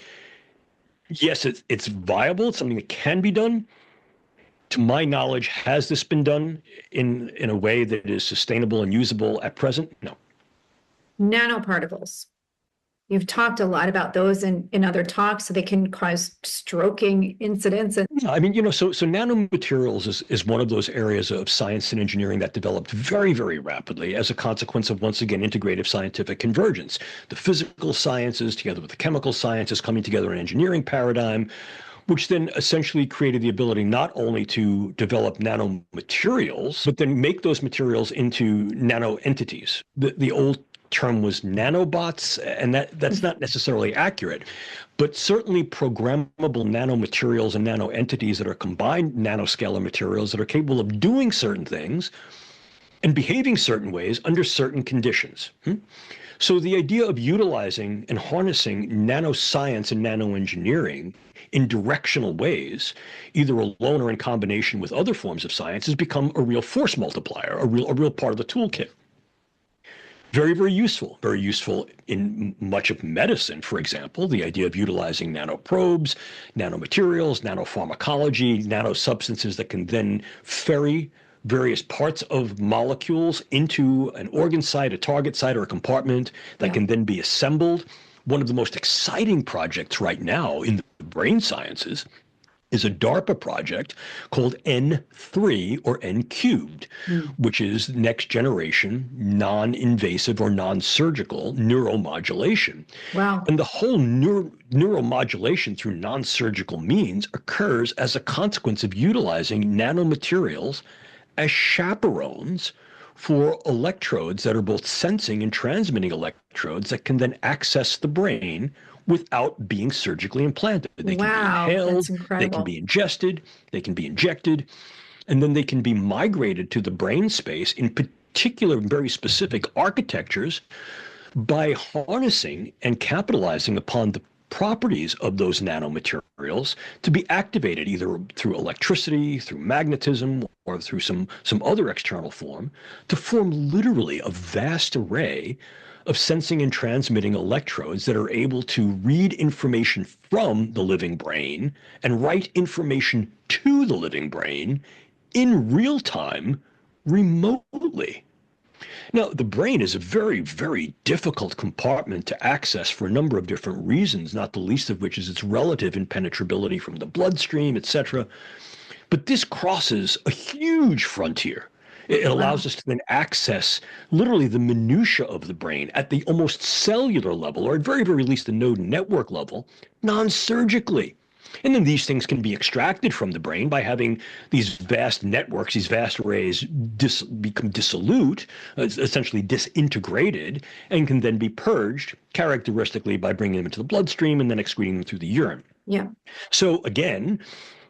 yes, it's viable. It's something that can be done. To my knowledge, has this been done in a way that is sustainable and usable at present? No. Nanoparticles. You've talked a lot about those in other talks, so they can cause stroking incidents. And Yeah, I mean, so nanomaterials is one of those areas of science and engineering that developed very, very rapidly as a consequence of, once again, integrative scientific convergence. The physical sciences together with the chemical sciences coming together in an engineering paradigm, which then essentially created the ability not only to develop nanomaterials, but then make those materials into nano entities. The old term was nanobots, and that's not necessarily accurate, but certainly programmable nanomaterials and nano entities that are combined nanoscalar materials that are capable of doing certain things and behaving certain ways under certain conditions. So the idea of utilizing and harnessing nanoscience and nanoengineering in directional ways, either alone or in combination with other forms of science, has become a real force multiplier, a real part of the toolkit. Very, very useful in much of medicine, for example, the idea of utilizing nanoprobes, nanomaterials, nanopharmacology, nanosubstances that can then ferry various parts of molecules into an organ site, a target site, or a compartment that can then be assembled. One of the most exciting projects right now in the brain sciences is a DARPA project called N3 or N cubed, which is next generation non-invasive or non-surgical neuromodulation. wow. And the whole neuromodulation through non-surgical means occurs as a consequence of utilizing nanomaterials as chaperones for electrodes that are both sensing and transmitting electrodes that can then access the brain without being surgically implanted. They can Wow, be inhaled, that's they incredible. can be ingested, they can be injected, and then they can be migrated to the brain space in particular, very specific architectures by harnessing and capitalizing upon the properties of those nanomaterials to be activated either through electricity, through magnetism, or through some other external form to form literally a vast array of sensing and transmitting electrodes that are able to read information from the living brain and write information to the living brain in real time remotely. Now, the brain is a very, very difficult compartment to access for a number of different reasons, not the least of which is its relative impenetrability from the bloodstream, etc. But this crosses a huge frontier. It allows us to then access literally the minutia of the brain at the almost cellular level, or at very, very least the node network level, non-surgically. And then these things can be extracted from the brain by having these vast networks, these vast arrays become dissolute, essentially disintegrated, and can then be purged characteristically by bringing them into the bloodstream and then excreting them through the urine. Yeah. So again,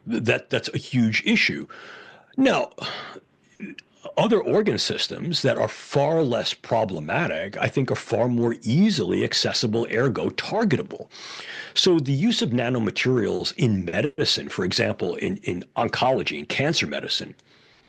that's a huge issue. Now, other organ systems that are far less problematic, I think, are far more easily accessible, ergo targetable. So the use of nanomaterials in medicine, for example, in oncology and cancer medicine,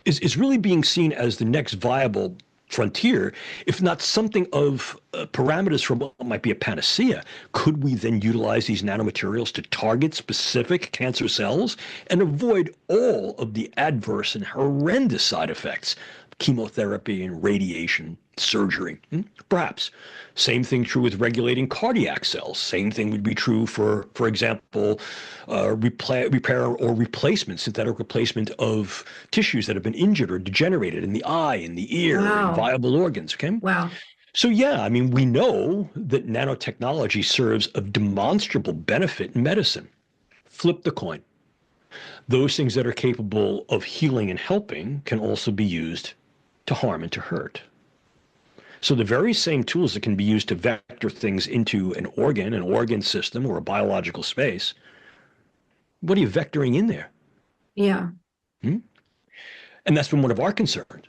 is really being seen as the next viable frontier, if not something of parameters from what might be a panacea. Could we then utilize these nanomaterials to target specific cancer cells and avoid all of the adverse and horrendous side effects, chemotherapy and radiation, surgery. Perhaps. Same thing true with regulating cardiac cells. Same thing would be true for example, repair or replacement, synthetic replacement of tissues that have been injured or degenerated in the eye, in the ear, in Wow. viable organs. Okay. Wow. So yeah, I mean, we know that nanotechnology serves a demonstrable benefit in medicine. Flip the coin. Those things that are capable of healing and helping can also be used to harm and to hurt. So the very same tools that can be used to vector things into an organ system, or a biological space, what are you vectoring in there? Yeah. And that's been one of our concerns,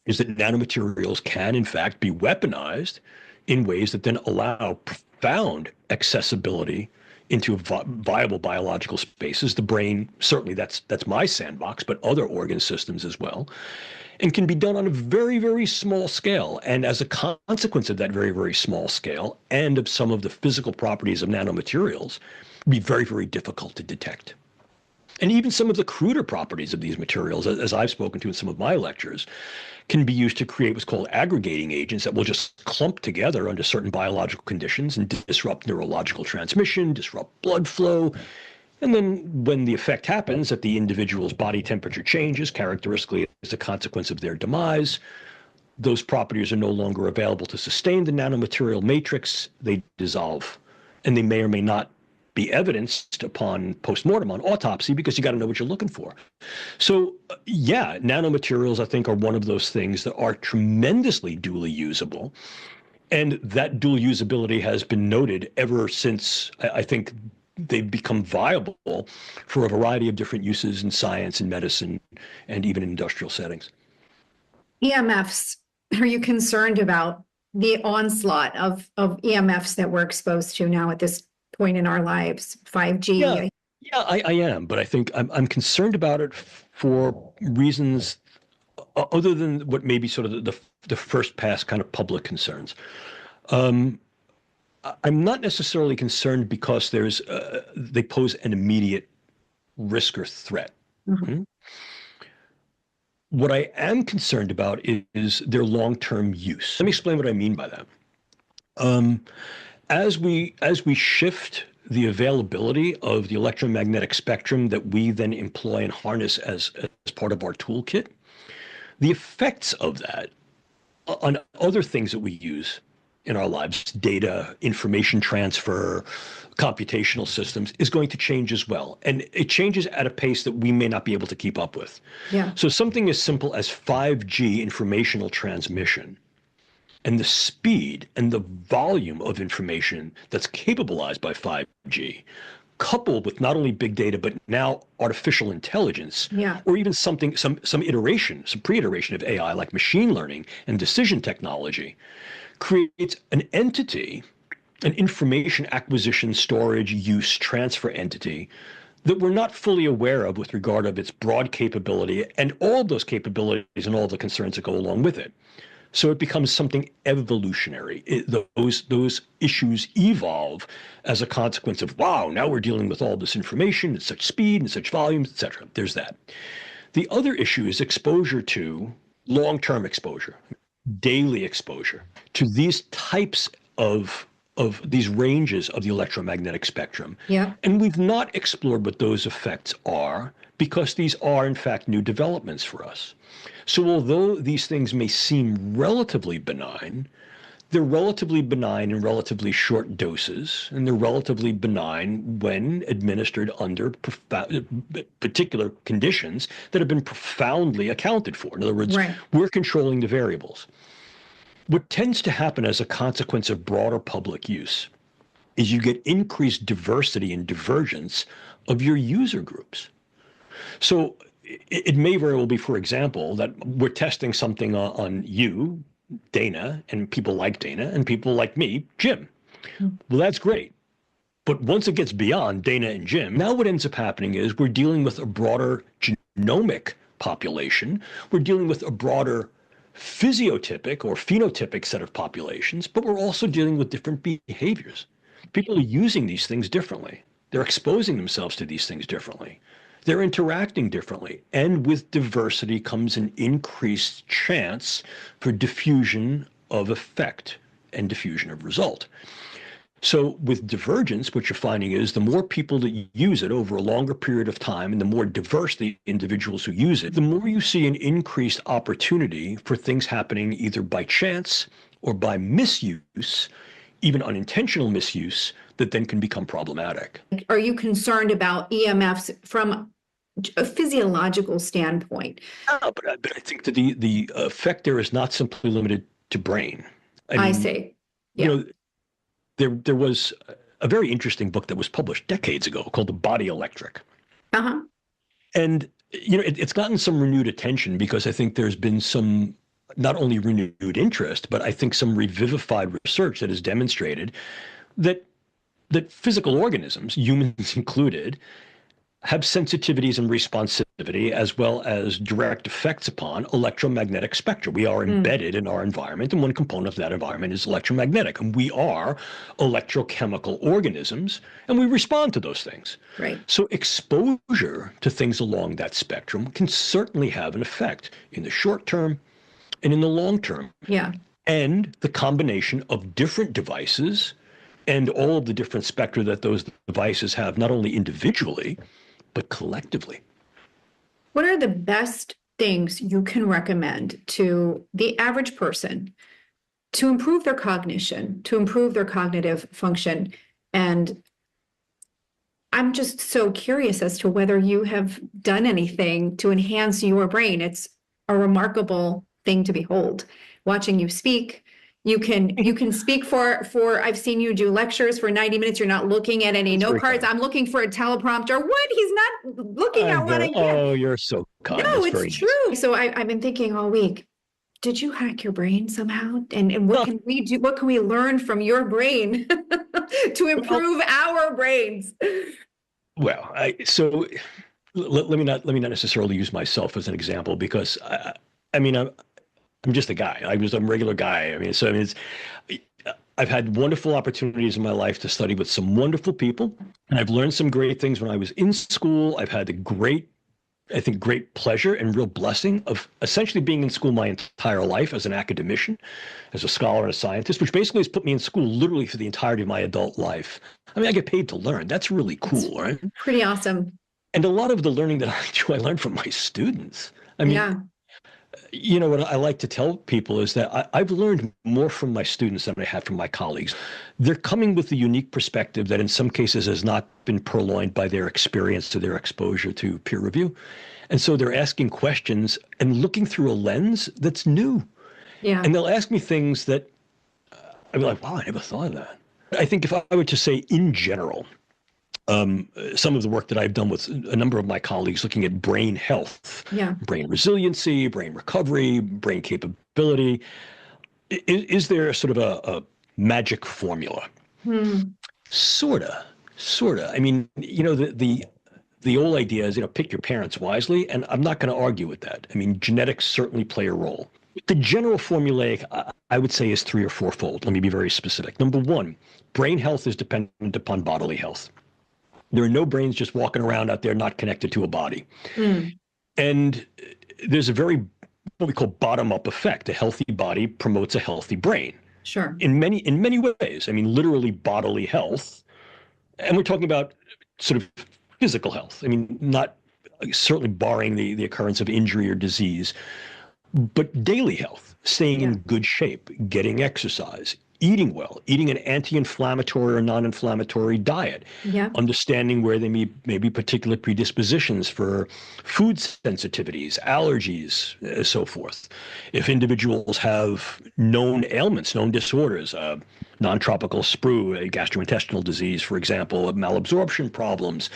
is that nanomaterials can, in fact, be weaponized in ways that then allow profound accessibility into viable biological spaces. The brain, certainly that's my sandbox, but other organ systems as well, and can be done on a very, very small scale. And as a consequence of that very, very small scale and of some of the physical properties of nanomaterials, be very, very difficult to detect. And even some of the cruder properties of these materials, as I've spoken to in some of my lectures, can be used to create what's called aggregating agents that will just clump together under certain biological conditions and disrupt neurological transmission, disrupt blood flow. And then when the effect happens, that the individual's body temperature changes, characteristically as a consequence of their demise, those properties are no longer available to sustain the nanomaterial matrix. They dissolve, and they may or may not be evidenced upon postmortem, on autopsy, because you got to know what you're looking for. So yeah, nanomaterials, I think, are one of those things that are tremendously dually usable. And that dual usability has been noted ever since, I think, they've become viable for a variety of different uses in science and medicine and even in industrial settings. EMFs, are you concerned about the onslaught of EMFs that we're exposed to now at this point in our lives? 5G? Yeah, I am, but I think I'm concerned about it for reasons other than what may be sort of the first pass kind of public concerns. I'm not necessarily concerned because they pose an immediate risk or threat. Mm-hmm. What I am concerned about is their long-term use. Let me explain what I mean by that. As we shift the availability of the electromagnetic spectrum that we then employ and harness as part of our toolkit, the effects of that on other things that we use in our lives, data, information transfer, computational systems, is going to change as well. And it changes at a pace that we may not be able to keep up with. Yeah. So something as simple as 5G informational transmission and the speed and the volume of information that's capabilized by 5G, coupled with not only big data, but now artificial intelligence, or even some pre-iteration of AI like machine learning and decision technology, creates an entity, an information acquisition, storage, use, transfer entity that we're not fully aware of with regard of its broad capability and all of those capabilities and all the concerns that go along with it. So it becomes something evolutionary. Those issues evolve as a consequence of, wow, now we're dealing with all this information at such speed and such volumes, et cetera. There's that. The other issue is exposure to long-term exposure, daily exposure to these types of these ranges of the electromagnetic spectrum. Yeah. And we've not explored what those effects are, because these are, in fact, new developments for us. So although these things may seem relatively benign, they're relatively benign in relatively short doses, and they're relatively benign when administered under particular conditions that have been profoundly accounted for. In other words, we're controlling the variables. What tends to happen as a consequence of broader public use is you get increased diversity and divergence of your user groups. So it may very well be, for example, that we're testing something on you, Dana, and people like Dana, and people like me, Jim. Well, that's great. But once it gets beyond Dana and Jim, now what ends up happening is we're dealing with a broader genomic population. We're dealing with a broader physiotypic or phenotypic set of populations, but we're also dealing with different behaviors. People are using these things differently. They're exposing themselves to these things differently. They're interacting differently. And with diversity comes an increased chance for diffusion of effect and diffusion of result. So with divergence, what you're finding is the more people that use it over a longer period of time and the more diverse the individuals who use it, the more you see an increased opportunity for things happening either by chance or by misuse, even unintentional misuse, that then can become problematic. Are you concerned about EMFs from a physiological standpoint? No, but I think that the effect there is not simply limited to brain. I see. Yeah. You know, there was a very interesting book that was published decades ago called The Body Electric. Uh-huh. And, it's gotten some renewed attention because I think there's been some not only renewed interest, but I think some revivified research that has demonstrated that physical organisms, humans included, have sensitivities and responsivity as well as direct effects upon electromagnetic spectra. We are embedded in our environment, and one component of that environment is electromagnetic. And we are electrochemical organisms, and we respond to those things. Right. So exposure to things along that spectrum can certainly have an effect in the short term and in the long term. Yeah. And the combination of different devices and all of the different spectra that those devices have, not only individually, but collectively. What are the best things you can recommend to the average person to improve their cognition, to improve their cognitive function? And I'm just so curious as to whether you have done anything to enhance your brain. It's a remarkable thing to behold. Watching you speak, you can speak for I've seen you do lectures for 90 minutes. You're not looking at any note cards. I'm looking for a teleprompter. What? He's not looking at what I get. Oh, you're so kind. No, it's true. So I've been thinking all week, did you hack your brain somehow? And what can we do? What can we learn from your brain to improve our brains? Well, so let me not necessarily use myself as an example because I'm just a guy. I'm a regular guy. I've had wonderful opportunities in my life to study with some wonderful people, and I've learned some great things when I was in school. I've had the great pleasure and real blessing of essentially being in school my entire life as an academician, as a scholar and a scientist, which basically has put me in school literally for the entirety of my adult life. I get paid to learn. That's really cool, right? Pretty awesome. And a lot of the learning that I do, I learned from my students. Yeah. What I like to tell people is that I've learned more from my students than I have from my colleagues. They're coming with a unique perspective that in some cases has not been purloined by their experience to their exposure to peer review. And so they're asking questions and looking through a lens that's new. Yeah. And they'll ask me things that I'd be like, wow, I never thought of that. I think if I were to say in general, some of the work that I've done with a number of my colleagues looking at brain health, brain resiliency, brain recovery, brain capability, is there sort of a magic formula? Sorta. The old idea is, pick your parents wisely, and I'm not going to argue with that. Genetics certainly play a role. The general formulaic, I would say, is 3 or 4-fold. Let me be very specific. Number one, brain health is dependent upon bodily health. There are no brains just walking around out there not connected to a body. And there's a very, what we call bottom-up effect. A healthy body promotes a healthy brain. Sure. In many ways. Literally bodily health. And we're talking about sort of physical health. Not certainly barring the occurrence of injury or disease, but daily health, staying in good shape, getting exercise, eating well, eating an anti-inflammatory or non-inflammatory diet, understanding where there may be particular predispositions for food sensitivities, allergies, so forth. If individuals have known ailments, known disorders, non-tropical sprue, a gastrointestinal disease, for example, malabsorption problems,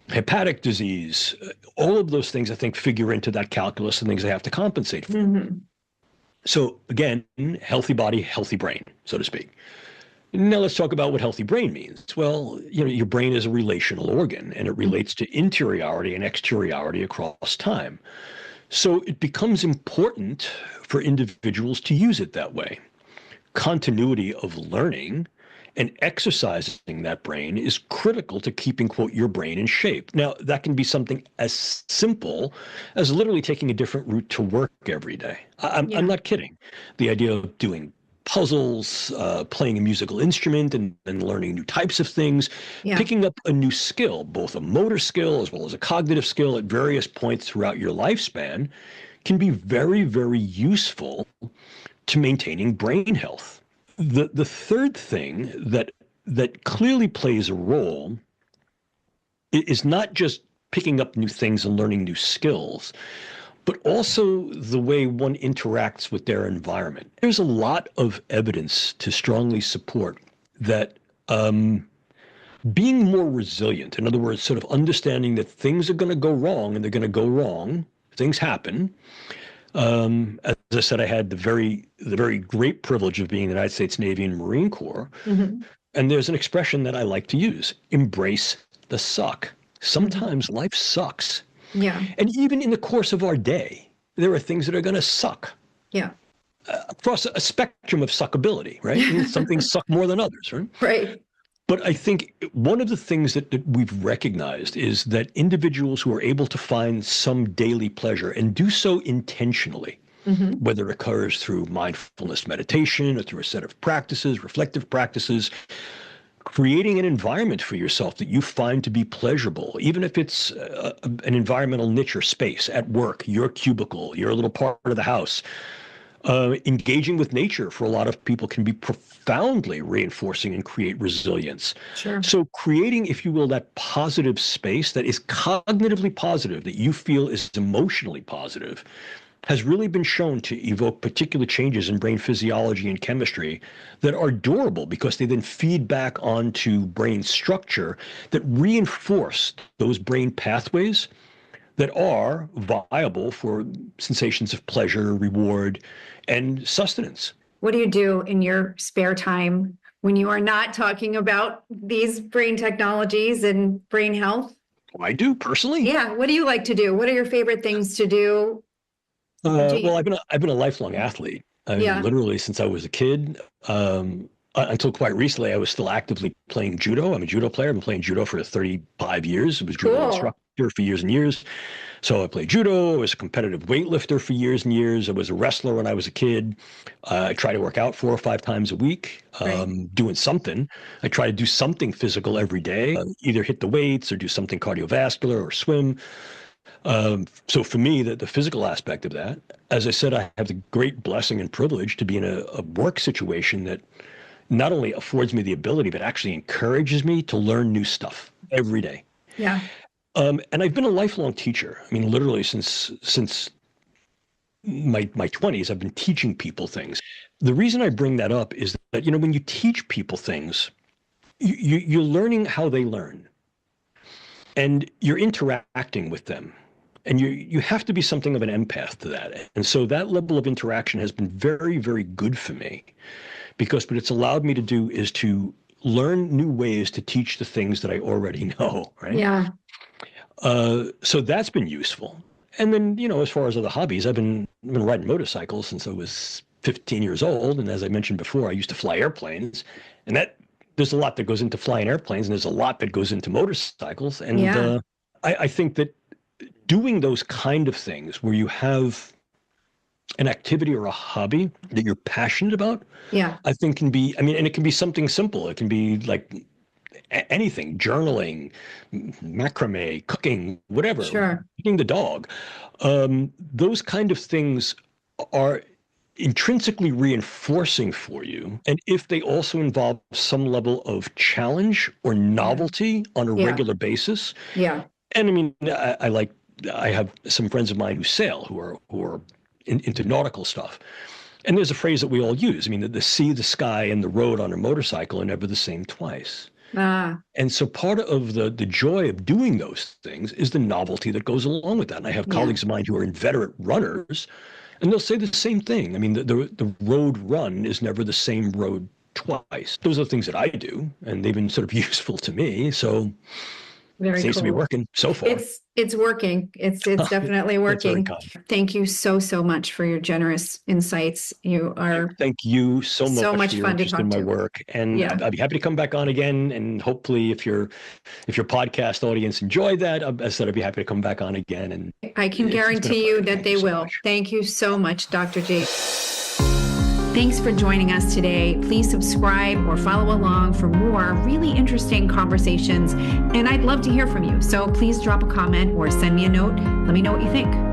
hepatic disease, all of those things I think figure into that calculus and things they have to compensate for. So again, healthy body, healthy brain, so to speak. Now let's talk about what healthy brain means. Well, your brain is a relational organ and it relates to interiority and exteriority across time. So it becomes important for individuals to use it that way. Continuity of learning And exercising that brain is critical to keeping, quote, your brain in shape. Now, that can be something as simple as literally taking a different route to work every day. I'm not kidding. The idea of doing puzzles, playing a musical instrument and learning new types of things, picking up a new skill, both a motor skill as well as a cognitive skill at various points throughout your lifespan, can be very, very useful to maintaining brain health. The third thing that clearly plays a role is not just picking up new things and learning new skills, but also the way one interacts with their environment. There's a lot of evidence to strongly support that being more resilient, in other words, sort of understanding that things are going to go wrong and they're going to go wrong, things happen. As I said, I had the very great privilege of being in the United States Navy and Marine Corps. Mm-hmm. And there's an expression that I like to use: embrace the suck. Sometimes life sucks. Yeah. And even in the course of our day, there are things that are going to suck. Yeah. Across a spectrum of suckability, right? And some things suck more than others, right? Right. But I think one of the things that we've recognized is that individuals who are able to find some daily pleasure and do so intentionally, mm-hmm. whether it occurs through mindfulness meditation or through a set of practices, reflective practices, creating an environment for yourself that you find to be pleasurable, even if it's an environmental niche or space at work, your cubicle, your little part of the house. Engaging with nature for a lot of people can be profoundly reinforcing and create resilience. Sure. So creating, if you will, that positive space that is cognitively positive, that you feel is emotionally positive, has really been shown to evoke particular changes in brain physiology and chemistry that are durable because they then feed back onto brain structure that reinforce those brain pathways that are viable for sensations of pleasure, reward, and sustenance. What do you do in your spare time when you are not talking about these brain technologies and brain health? I do personally. Yeah. What do you like to do? What are your favorite things to do? Well, I've been a lifelong athlete. I mean, literally since I was a kid. Until quite recently, I was still actively playing judo. I'm a judo player. I've been playing judo for 35 years. I was judo instructor for years and years. So I played judo. I was a competitive weightlifter for years and years. I was a wrestler when I was a kid. I try to work out 4 or 5 times a week, doing something. I try to do something physical every day, either hit the weights or do something cardiovascular or swim. So for me, the physical aspect of that, as I said, I have the great blessing and privilege to be in a work situation that not only affords me the ability, but actually encourages me to learn new stuff every day. Yeah. And I've been a lifelong teacher. I mean, literally since my 20s, I've been teaching people things. The reason I bring that up is that, when you teach people things, you're learning how they learn. And you're interacting with them. And you have to be something of an empath to that. And so that level of interaction has been very, very good for me, because what it's allowed me to do is to learn new ways to teach the things that I already know, right? Yeah. So that's been useful. And then, as far as other hobbies, I've been riding motorcycles since I was 15 years old. And as I mentioned before, I used to fly airplanes. And there's a lot that goes into flying airplanes, and there's a lot that goes into motorcycles. And I think that doing those kind of things where you have an activity or a hobby that you're passionate about, I think can be, and it can be something simple. It can be like anything, journaling, macrame, cooking, whatever, feeding the dog. Those kind of things are intrinsically reinforcing for you. And if they also involve some level of challenge or novelty on a regular basis. Yeah. And I mean, I have some friends of mine who sail, who are into nautical stuff. And there's a phrase that we all use. I mean, the sea, the sky, and the road on a motorcycle are never the same twice. And so part of the joy of doing those things is the novelty that goes along with that. And I have colleagues of mine who are inveterate runners, and they'll say the same thing. I mean, the road run is never the same road twice. Those are the things that I do, and they've been sort of useful to me. So Very Seems to be cool. working so far. It's working. It's definitely That's very working. kind. Thank you so much for your generous insights. You are Thank you so so much much for your fun to interest in talk my to. work. And Yeah. I'd be happy to come back on again. And hopefully if your podcast audience enjoyed that, as I said, I'd be happy to come back on again. And I can it's been a guarantee you pleasure. that Thank they you so will. much. Thank you so much, Dr. J. Thanks for joining us today. Please subscribe or follow along for more really interesting conversations. And I'd love to hear from you. So please drop a comment or send me a note. Let me know what you think.